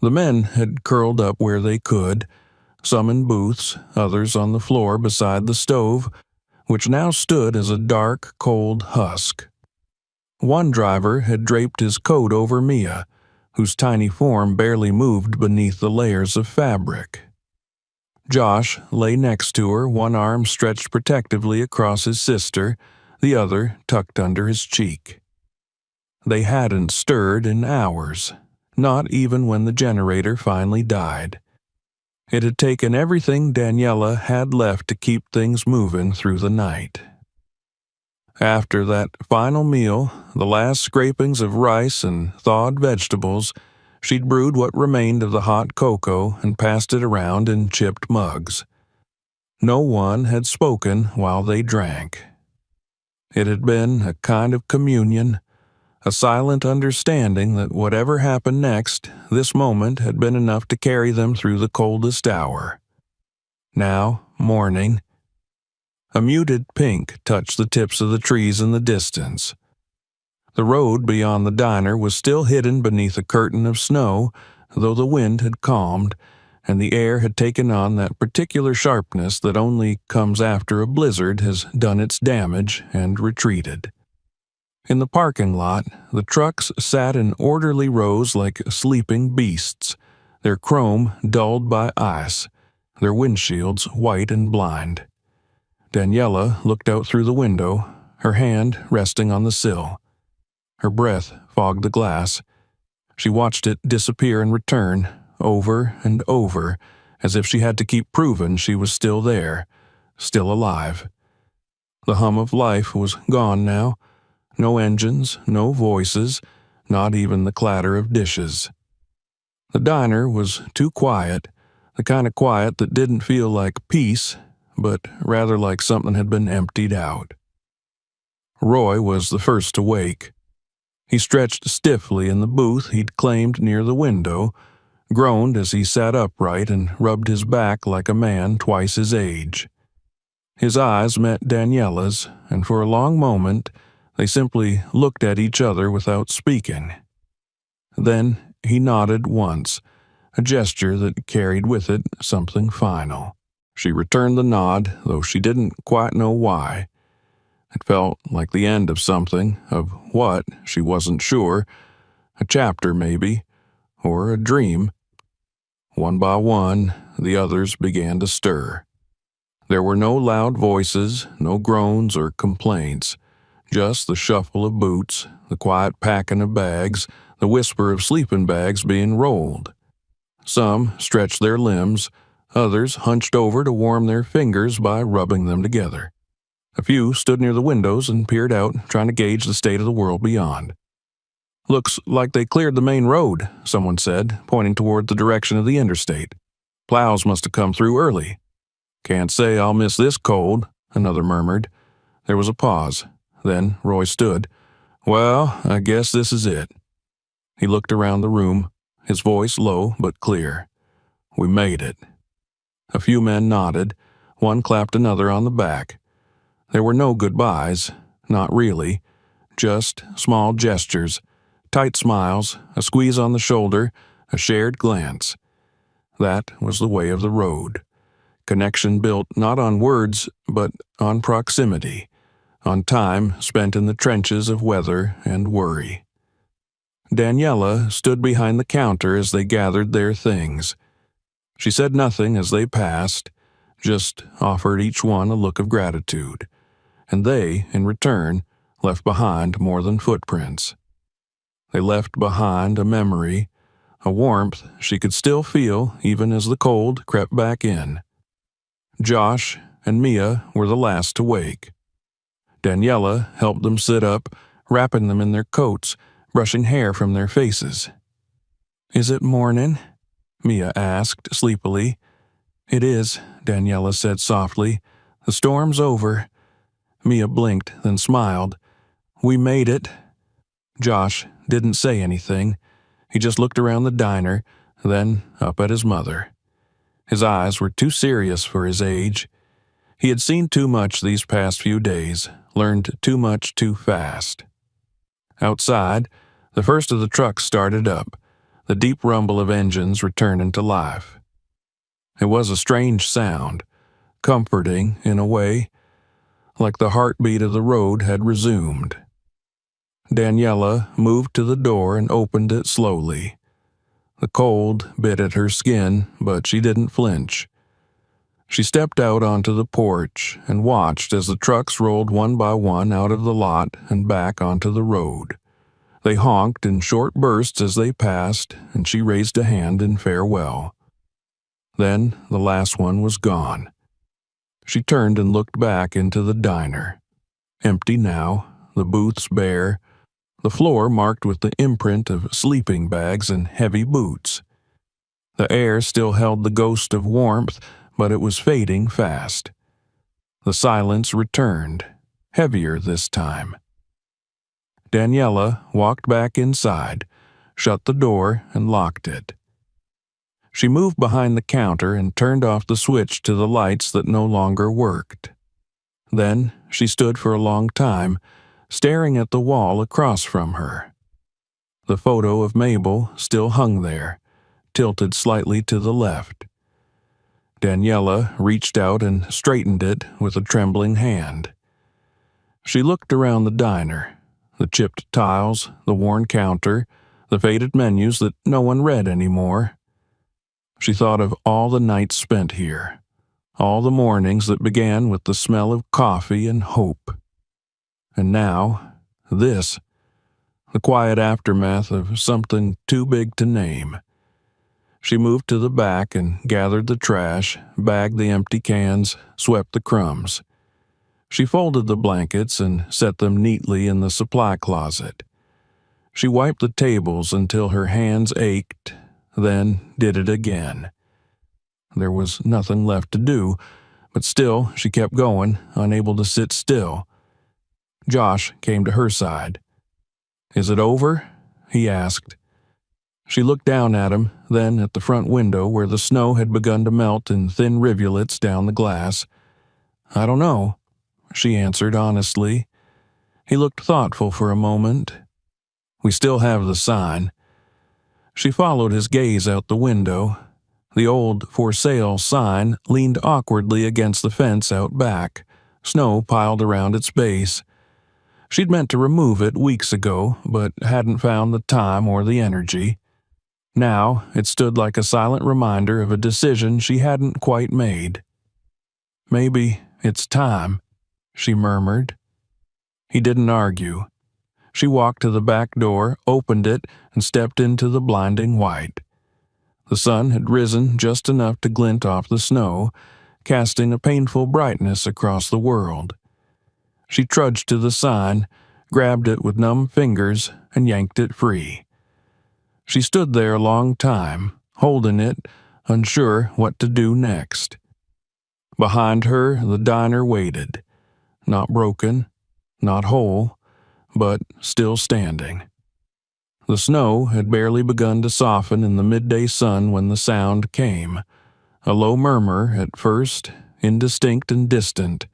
The men had curled up where they could, some in booths, others on the floor beside the stove, which now stood as a dark, cold husk. One driver had draped his coat over Mia, whose tiny form barely moved beneath the layers of fabric. Josh lay next to her, one arm stretched protectively across his sister, the other tucked under his cheek. They hadn't stirred in hours, not even when the generator finally died. It had taken everything Daniela had left to keep things moving through the night. After that final meal, the last scrapings of rice and thawed vegetables, she'd brewed what remained of the hot cocoa and passed it around in chipped mugs. No one had spoken while they drank. It had been a kind of communion, a silent understanding that whatever happened next, this moment had been enough to carry them through the coldest hour. Now, morning. A muted pink touched the tips of the trees in the distance. The road beyond the diner was still hidden beneath a curtain of snow, though the wind had calmed, and the air had taken on that particular sharpness that only comes after a blizzard has done its damage and retreated. In the parking lot, the trucks sat in orderly rows like sleeping beasts, their chrome dulled by ice, their windshields white and blind. Daniela looked out through the window, her hand resting on the sill. Her breath fogged the glass. She watched it disappear and return, over and over, as if she had to keep proving she was still there, still alive. The hum of life was gone now. No engines, no voices, not even the clatter of dishes. The diner was too quiet, the kind of quiet that didn't feel like peace, but rather like something had been emptied out. Roy was the first to wake. He stretched stiffly in the booth he'd claimed near the window, groaned as he sat upright and rubbed his back like a man twice his age. His eyes met Daniela's, and for a long moment they simply looked at each other without speaking. Then he nodded once, a gesture that carried with it something final. She returned the nod, though she didn't quite know why. It felt like the end of something, of what, she wasn't sure. A chapter, maybe, or a dream. One by one, the others began to stir. There were no loud voices, no groans or complaints, just the shuffle of boots, the quiet packing of bags, the whisper of sleeping bags being rolled. Some stretched their limbs, others hunched over to warm their fingers by rubbing them together. A few stood near the windows and peered out, trying to gauge the state of the world beyond. "Looks like they cleared the main road," someone said, pointing toward the direction of the interstate. "Plows must have come through early." "Can't say I'll miss this cold," another murmured. There was a pause. Then Roy stood. "Well, I guess this is it." He looked around the room, his voice low but clear. "We made it." A few men nodded. One clapped another on the back. There were no goodbyes, not really, just small gestures, tight smiles, a squeeze on the shoulder, a shared glance. That was the way of the road. Connection built not on words, but on proximity, on time spent in the trenches of weather and worry. Daniela stood behind the counter as they gathered their things. She said nothing as they passed, just offered each one a look of gratitude, and they, in return, left behind more than footprints. They left behind a memory, a warmth she could still feel even as the cold crept back in. Josh and Mia were the last to wake. Daniela helped them sit up, wrapping them in their coats, brushing hair from their faces. "Is it morning?" Mia asked sleepily. "It is," Daniela said softly. "The storm's over." Mia blinked, then smiled. "We made it." Josh didn't say anything. He just looked around the diner, then up at his mother. His eyes were too serious for his age. He had seen too much these past few days, learned too much too fast. Outside, the first of the trucks started up, the deep rumble of engines returning to life. It was a strange sound, comforting in a way, like the heartbeat of the road had resumed. Daniela moved to the door and opened it slowly. The cold bit at her skin, but she didn't flinch. She stepped out onto the porch and watched as the trucks rolled one by one out of the lot and back onto the road. They honked in short bursts as they passed, and she raised a hand in farewell. Then the last one was gone. She turned and looked back into the diner. Empty now, the booths bare, the floor marked with the imprint of sleeping bags and heavy boots. The air still held the ghost of warmth, but it was fading fast. The silence returned, heavier this time. Daniela walked back inside, shut the door, and locked it. She moved behind the counter and turned off the switch to the lights that no longer worked. Then she stood for a long time, staring at the wall across from her. The photo of Mabel still hung there, tilted slightly to the left. Daniela reached out and straightened it with a trembling hand. She looked around the diner, the chipped tiles, the worn counter, the faded menus that no one read anymore. She thought of all the nights spent here, all the mornings that began with the smell of coffee and hope. And now, this, the quiet aftermath of something too big to name. She moved to the back and gathered the trash, bagged the empty cans, swept the crumbs. She folded the blankets and set them neatly in the supply closet. She wiped the tables until her hands ached, then did it again. There was nothing left to do, but still she kept going, unable to sit still. Josh came to her side. "Is it over?" he asked. She looked down at him, then at the front window where the snow had begun to melt in thin rivulets down the glass. "I don't know," she answered honestly. He looked thoughtful for a moment. "We still have the sign." She followed his gaze out the window. The old "For Sale" sign leaned awkwardly against the fence out back, snow piled around its base. She'd meant to remove it weeks ago, but hadn't found the time or the energy. Now it stood like a silent reminder of a decision she hadn't quite made. "Maybe it's time," she murmured. He didn't argue. She walked to the back door, opened it, and stepped into the blinding white. The sun had risen just enough to glint off the snow, casting a painful brightness across the world. She trudged to the sign, grabbed it with numb fingers, and yanked it free. She stood there a long time, holding it, unsure what to do next. Behind her, the diner waited, not broken, not whole, but still standing. The snow had barely begun to soften in the midday sun when the sound came, a low murmur at first, indistinct and distant,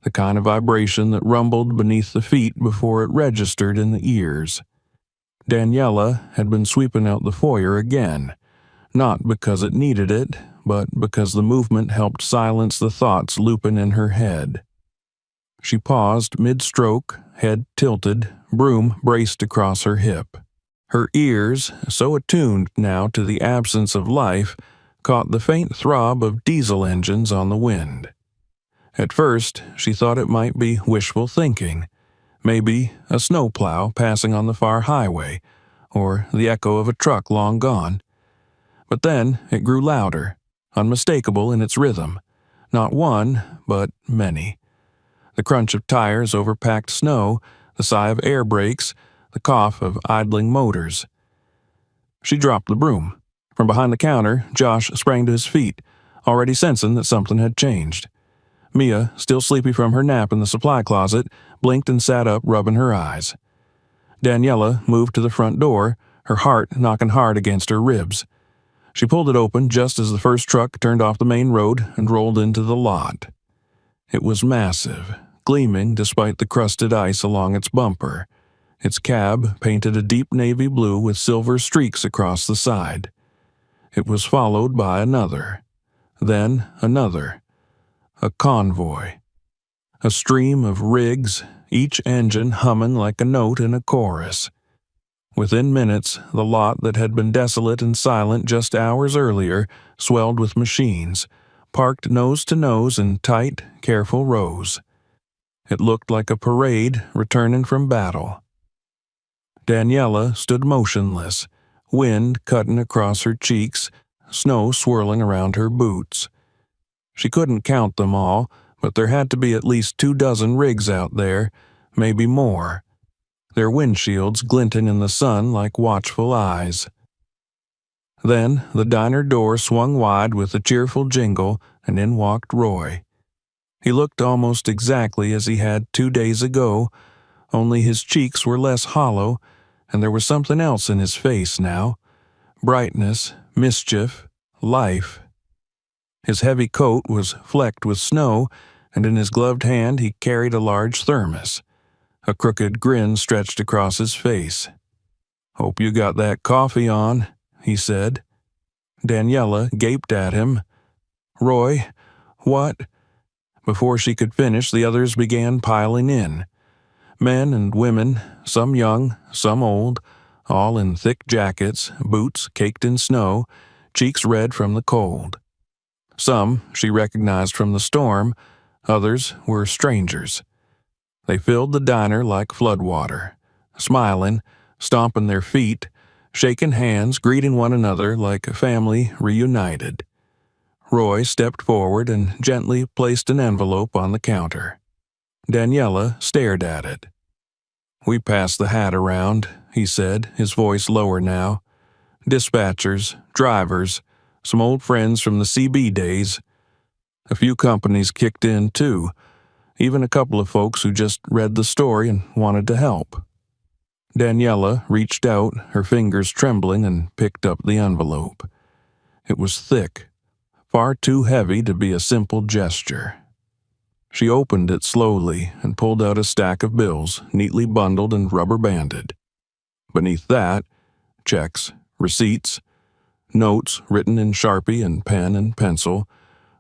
the kind of vibration that rumbled beneath the feet before it registered in the ears. Daniela had been sweeping out the foyer again, not because it needed it, but because the movement helped silence the thoughts looping in her head. She paused mid-stroke, head tilted, broom braced across her hip. Her ears, so attuned now to the absence of life, caught the faint throb of diesel engines on the wind. At first, she thought it might be wishful thinking, maybe a snowplow passing on the far highway, or the echo of a truck long gone. But then it grew louder, unmistakable in its rhythm. Not one, but many. The crunch of tires over packed snow, the sigh of air brakes, the cough of idling motors. She dropped the broom. From behind the counter, Josh sprang to his feet, already sensing that something had changed. Mia, still sleepy from her nap in the supply closet, blinked and sat up, rubbing her eyes. Daniela moved to the front door, her heart knocking hard against her ribs. She pulled it open just as the first truck turned off the main road and rolled into the lot. It was massive, gleaming despite the crusted ice along its bumper. Its cab painted a deep navy blue with silver streaks across the side. It was followed by another, then another. A convoy. A stream of rigs, each engine humming like a note in a chorus. Within minutes, the lot that had been desolate and silent just hours earlier swelled with machines, parked nose to nose in tight, careful rows. It looked like a parade returning from battle. Daniela stood motionless, wind cutting across her cheeks, snow swirling around her boots. She couldn't count them all, but there had to be at least 24 rigs out there, maybe more. Their windshields glinting in the sun like watchful eyes. Then the diner door swung wide with a cheerful jingle, and in walked Roy. He looked almost exactly as he had 2 days ago, only his cheeks were less hollow, and there was something else in his face now. Brightness, mischief, life. His heavy coat was flecked with snow, and in his gloved hand he carried a large thermos. A crooked grin stretched across his face. "Hope you got that coffee on," he said. Daniela gaped at him. "Roy, what?" Before she could finish, the others began piling in. Men and women, some young, some old, all in thick jackets, boots caked in snow, cheeks red from the cold. Some she recognized from the storm, others were strangers. They filled the diner like floodwater, smiling, stomping their feet, shaking hands, greeting one another like a family reunited. Roy stepped forward and gently placed an envelope on the counter. Daniela stared at it. "We passed the hat around," he said, his voice lower now. "Dispatchers, drivers, some old friends from the CB days. A few companies kicked in, too. Even a couple of folks who just read the story and wanted to help." Daniela reached out, her fingers trembling, and picked up the envelope. It was thick, far too heavy to be a simple gesture. She opened it slowly and pulled out a stack of bills, neatly bundled and rubber-banded. Beneath that, checks, receipts, notes written in Sharpie and pen and pencil,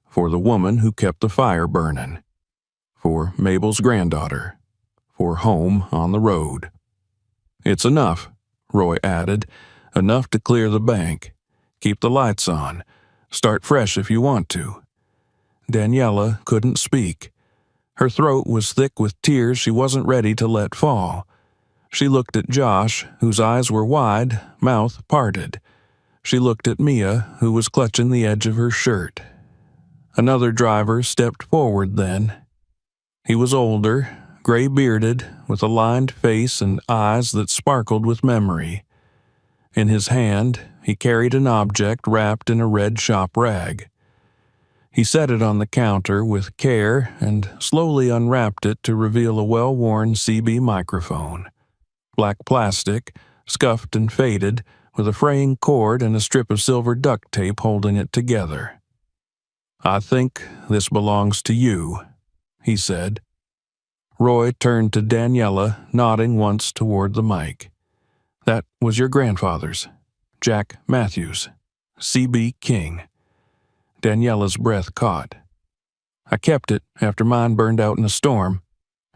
for the woman who kept the fire burning, for Mabel's granddaughter, for home on the road. "It's enough," Roy added, "enough to clear the bank. Keep the lights on. Start fresh if you want to." Daniela couldn't speak. Her throat was thick with tears she wasn't ready to let fall. She looked at Josh, whose eyes were wide, mouth parted. She looked at Mia, who was clutching the edge of her shirt. Another driver stepped forward then. He was older, gray-bearded, with a lined face and eyes that sparkled with memory. In his hand, he carried an object wrapped in a red shop rag. He set it on the counter with care and slowly unwrapped it to reveal a well-worn CB microphone. Black plastic, scuffed and faded, with a fraying cord and a strip of silver duct tape holding it together. "I think this belongs to you," he said. Roy turned to Daniela, nodding once toward the mic. "That was your grandfather's, Jack Matthews, C.B. King." Daniela's breath caught. "I kept it after mine burned out in a storm.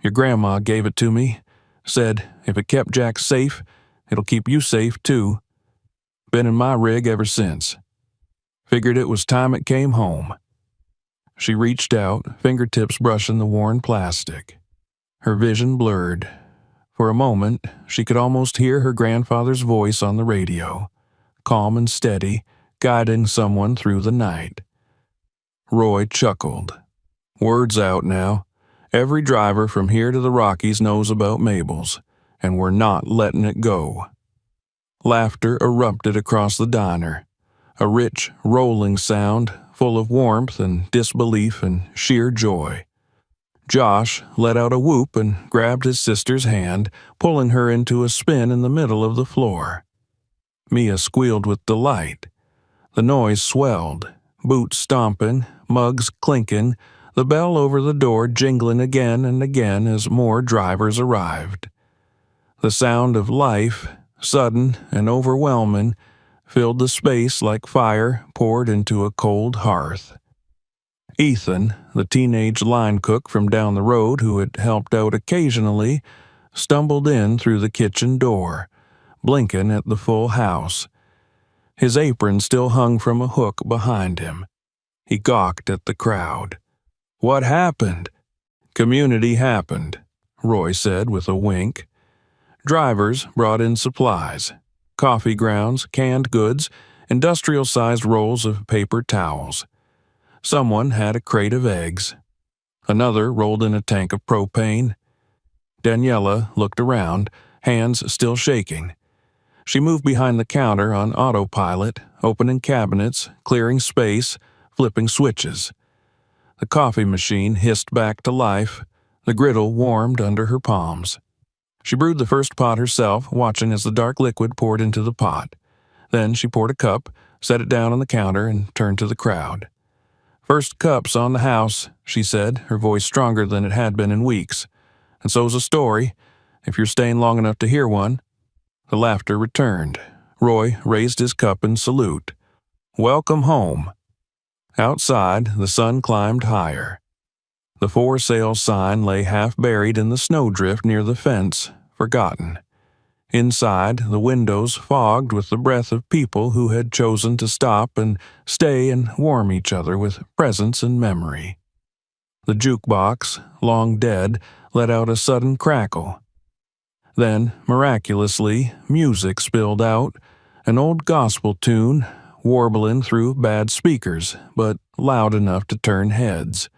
Your grandma gave it to me. Said if it kept Jack safe, it'll keep you safe too. Been in my rig ever since." Figured it was time it came home. She reached out, fingertips brushing the worn plastic. Her vision blurred. For a moment, she could almost hear her grandfather's voice on the radio, calm and steady, guiding someone through the night. Roy chuckled. Word's out now. Every driver from here to the Rockies knows about Mabel's, and we're not letting it go. Laughter erupted across the diner, a rich, rolling sound full of warmth and disbelief and sheer joy. Josh let out a whoop and grabbed his sister's hand, pulling her into a spin in the middle of the floor. Mia squealed with delight. The noise swelled, boots stomping, mugs clinking, the bell over the door jingling again and again as more drivers arrived. The sound of life, sudden and overwhelming, filled the space like fire poured into a cold hearth. Ethan, the teenage line cook from down the road who had helped out occasionally, stumbled in through the kitchen door, blinking at the full house. His apron still hung from a hook behind him. He gawked at the crowd. "What happened?" "Community happened," Roy said with a wink. Drivers brought in supplies, coffee grounds, canned goods, industrial-sized rolls of paper towels. Someone had a crate of eggs. Another rolled in a tank of propane. Daniela looked around, hands still shaking. She moved behind the counter on autopilot, opening cabinets, clearing space, flipping switches. The coffee machine hissed back to life. The griddle warmed under her palms. She brewed the first pot herself, watching as the dark liquid poured into the pot. Then she poured a cup, set it down on the counter, and turned to the crowd. "First cup's on the house," she said, her voice stronger than it had been in weeks. "And so's a story, if you're staying long enough to hear one." The laughter returned. Roy raised his cup in salute. "Welcome home." Outside, the sun climbed higher. The for sale sign lay half buried in the snowdrift near the fence, forgotten. Inside, the windows fogged with the breath of people who had chosen to stop and stay and warm each other with presence and memory. The jukebox, long dead, let out a sudden crackle. Then, miraculously, music spilled out, an old gospel tune, warbling through bad speakers, but loud enough to turn heads.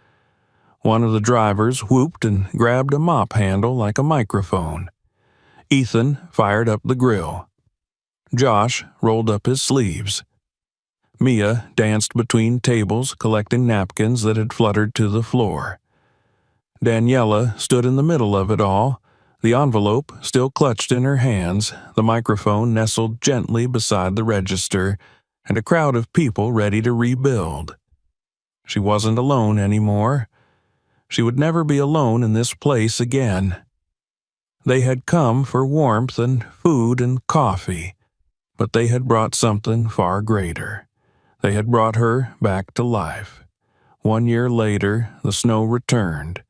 One of the drivers whooped and grabbed a mop handle like a microphone. Ethan fired up the grill. Josh rolled up his sleeves. Mia danced between tables, collecting napkins that had fluttered to the floor. Daniela stood in the middle of it all, the envelope still clutched in her hands, the microphone nestled gently beside the register, and a crowd of people ready to rebuild. She wasn't alone anymore. She would never be alone in this place again. They had come for warmth and food and coffee, but they had brought something far greater. They had brought her back to life. 1 year later, the snow returned,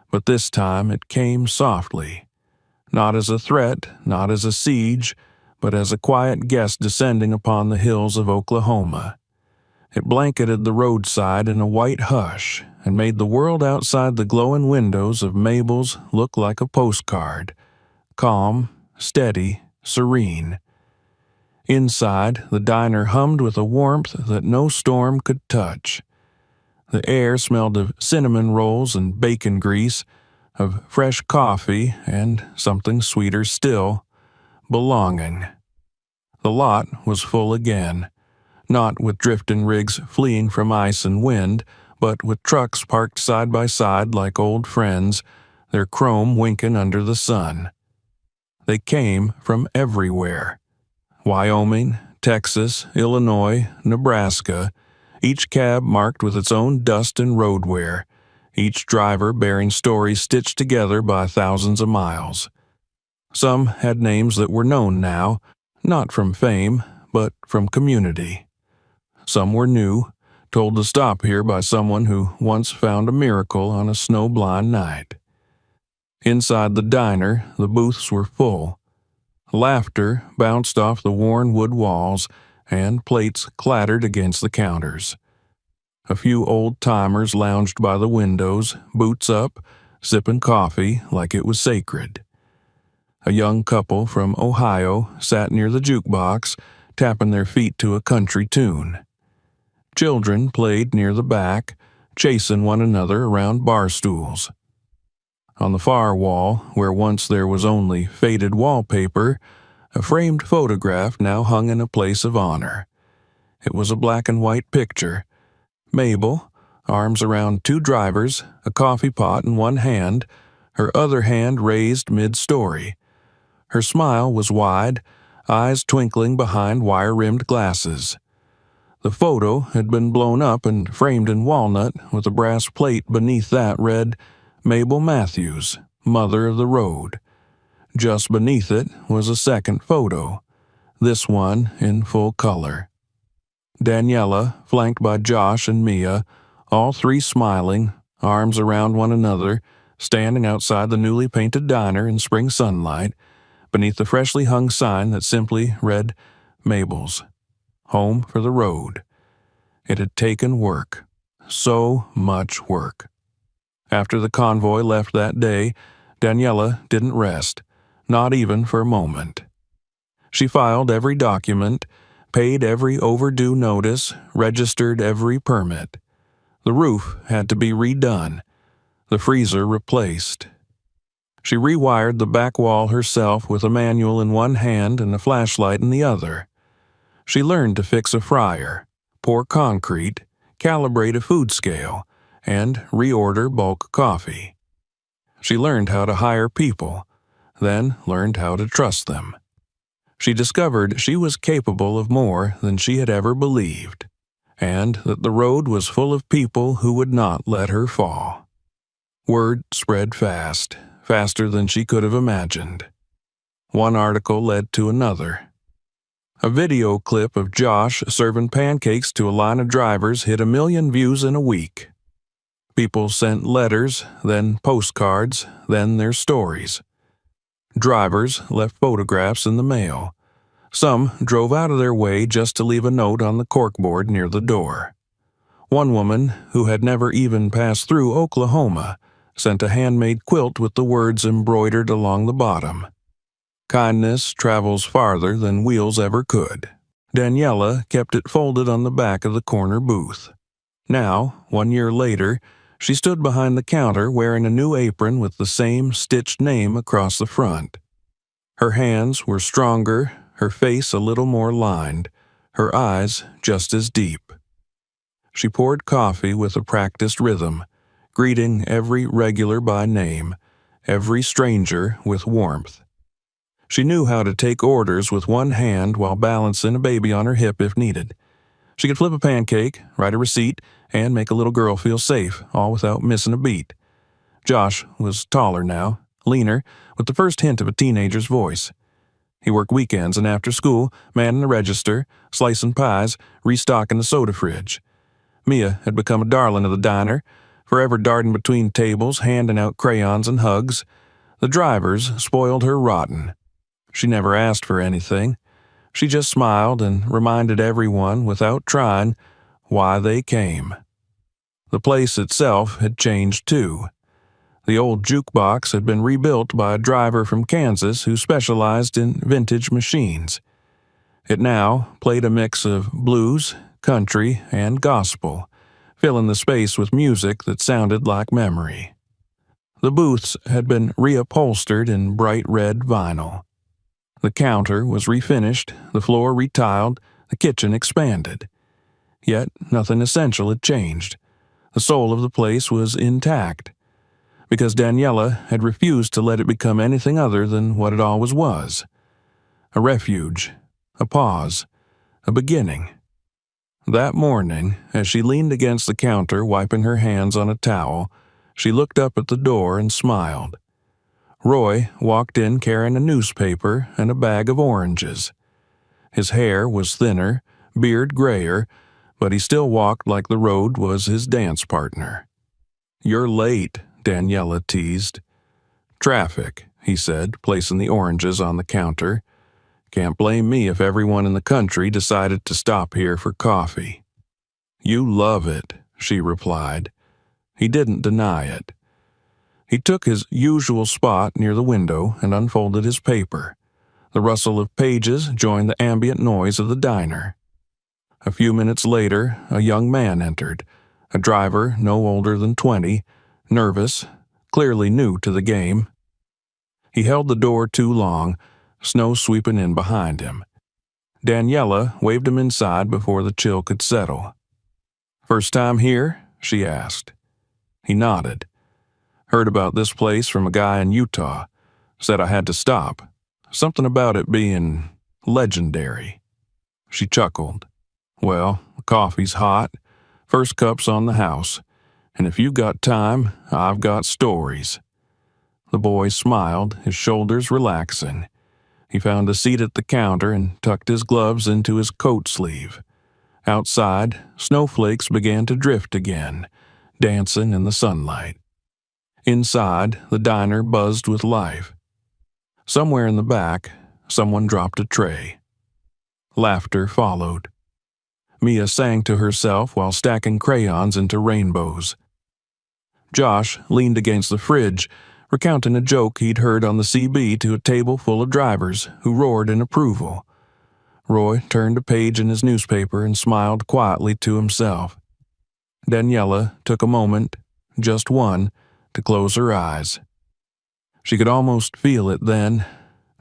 but this time it came softly. Not as a threat, not as a siege, but as a quiet guest descending upon the hills of Oklahoma. It blanketed the roadside in a white hush and made the world outside the glowing windows of Mabel's look like a postcard, calm, steady, serene. Inside, the diner hummed with a warmth that no storm could touch. The air smelled of cinnamon rolls and bacon grease, of fresh coffee and, something sweeter still, belonging. The lot was full again, not with drifting rigs fleeing from ice and wind, but with trucks parked side by side like old friends, their chrome winking under the sun. They came from everywhere. Wyoming, Texas, Illinois, Nebraska, each cab marked with its own dust and road wear, each driver bearing stories stitched together by thousands of miles. Some had names that were known now, not from fame, but from community. Some were new, told to stop here by someone who once found a miracle on a snow-blind night. Inside the diner, the booths were full. Laughter bounced off the worn wood walls, and plates clattered against the counters. A few old-timers lounged by the windows, boots up, sipping coffee like it was sacred. A young couple from Ohio sat near the jukebox, tapping their feet to a country tune. Children played near the back, chasing one another around bar stools. On the far wall, where once there was only faded wallpaper, a framed photograph now hung in a place of honor. It was a black and white picture. Mabel, arms around two drivers, a coffee pot in one hand, her other hand raised mid-story. Her smile was wide, eyes twinkling behind wire-rimmed glasses. The photo had been blown up and framed in walnut, with a brass plate beneath that read, "Mabel Matthews, Mother of the Road." Just beneath it was a second photo, this one in full color. Daniela, flanked by Josh and Mia, all three smiling, arms around one another, standing outside the newly painted diner in spring sunlight, beneath the freshly hung sign that simply read, "Mabel's, Home for the Road." It had taken work, so much work. After the convoy left that day, Daniela didn't rest, not even for a moment. She filed every document, paid every overdue notice, registered every permit. The roof had to be redone, the freezer replaced. She rewired the back wall herself with a manual in one hand and a flashlight in the other. She learned to fix a fryer, pour concrete, calibrate a food scale, and reorder bulk coffee. She learned how to hire people, then learned how to trust them. She discovered she was capable of more than she had ever believed, and that the road was full of people who would not let her fall. Word spread fast, faster than she could have imagined. One article led to another. A video clip of Josh serving pancakes to a line of drivers hit 1 million views in a week. People sent letters, then postcards, then their stories. Drivers left photographs in the mail. Some drove out of their way just to leave a note on the corkboard near the door. One woman, who had never even passed through Oklahoma, sent a handmade quilt with the words embroidered along the bottom. Kindness travels farther than wheels ever could. Daniela kept it folded on the back of the corner booth. Now, 1 year later, she stood behind the counter wearing a new apron with the same stitched name across the front. Her hands were stronger, her face a little more lined, her eyes just as deep. She poured coffee with a practiced rhythm, greeting every regular by name, every stranger with warmth. She knew how to take orders with one hand while balancing a baby on her hip if needed. She could flip a pancake, write a receipt, and make a little girl feel safe, all without missing a beat. Josh was taller now, leaner, with the first hint of a teenager's voice. He worked weekends and after school, manning the register, slicing pies, restocking the soda fridge. Mia had become a darling of the diner, forever darting between tables, handing out crayons and hugs. The drivers spoiled her rotten. She never asked for anything. She just smiled and reminded everyone, without trying, why they came. The place itself had changed too. The old jukebox had been rebuilt by a driver from Kansas who specialized in vintage machines. It now played a mix of blues, country, and gospel, filling the space with music that sounded like memory. The booths had been reupholstered in bright red vinyl. The counter was refinished, the floor retiled, the kitchen expanded. Yet nothing essential had changed. The soul of the place was intact, because Daniela had refused to let it become anything other than what it always was. A refuge, a pause, a beginning. That morning, as she leaned against the counter wiping her hands on a towel, she looked up at the door and smiled. Roy walked in carrying a newspaper and a bag of oranges. His hair was thinner, beard grayer, but he still walked like the road was his dance partner. "You're late," Daniela teased. "Traffic," he said, placing the oranges on the counter. Can't blame me if everyone in the country decided to stop here for coffee." "You love it," she replied. He didn't deny it. He took his usual spot near the window and unfolded his paper. The rustle of pages joined the ambient noise of the diner. A few minutes later, a young man entered, a driver no older than 20, nervous, clearly new to the game. He held the door too long, snow sweeping in behind him. Daniela waved him inside before the chill could settle. "First time here?" she asked. He nodded. "Heard about this place from a guy in Utah. Said I had to stop. Something about it being legendary." She chuckled. "Well, the coffee's hot. First cup's on the house. And if you've got time, I've got stories." The boy smiled, his shoulders relaxing. He found a seat at the counter and tucked his gloves into his coat sleeve. Outside, snowflakes began to drift again, dancing in the sunlight. Inside, the diner buzzed with life. Somewhere in the back, someone dropped a tray. Laughter followed. Mia sang to herself while stacking crayons into rainbows. Josh leaned against the fridge, recounting a joke he'd heard on the CB to a table full of drivers who roared in approval. Roy turned a page in his newspaper and smiled quietly to himself. Daniela took a moment, just one, to close her eyes. She could almost feel it then,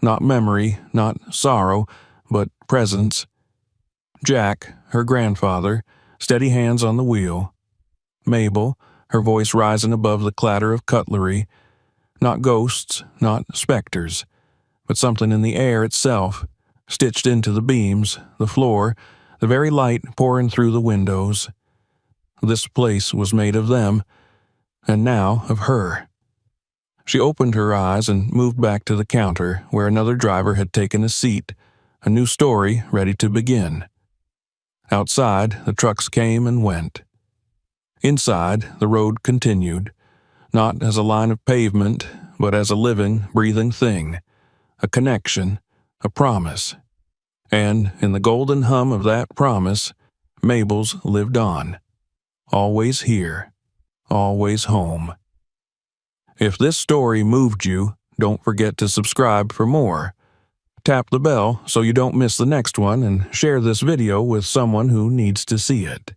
not memory, not sorrow, but presence. Jack, her grandfather, steady hands on the wheel. Mabel, her voice rising above the clatter of cutlery. Not ghosts, not specters, but something in the air itself, stitched into the beams, the floor, the very light pouring through the windows. This place was made of them, and now of her. She opened her eyes and moved back to the counter where another driver had taken a seat, a new story ready to begin. Outside, the trucks came and went. Inside, the road continued, not as a line of pavement, but as a living, breathing thing, a connection, a promise. And in the golden hum of that promise, Mabel's lived on. Always here, always home. If this story moved you, don't forget to subscribe for more. Tap the bell so you don't miss the next one and share this video with someone who needs to see it.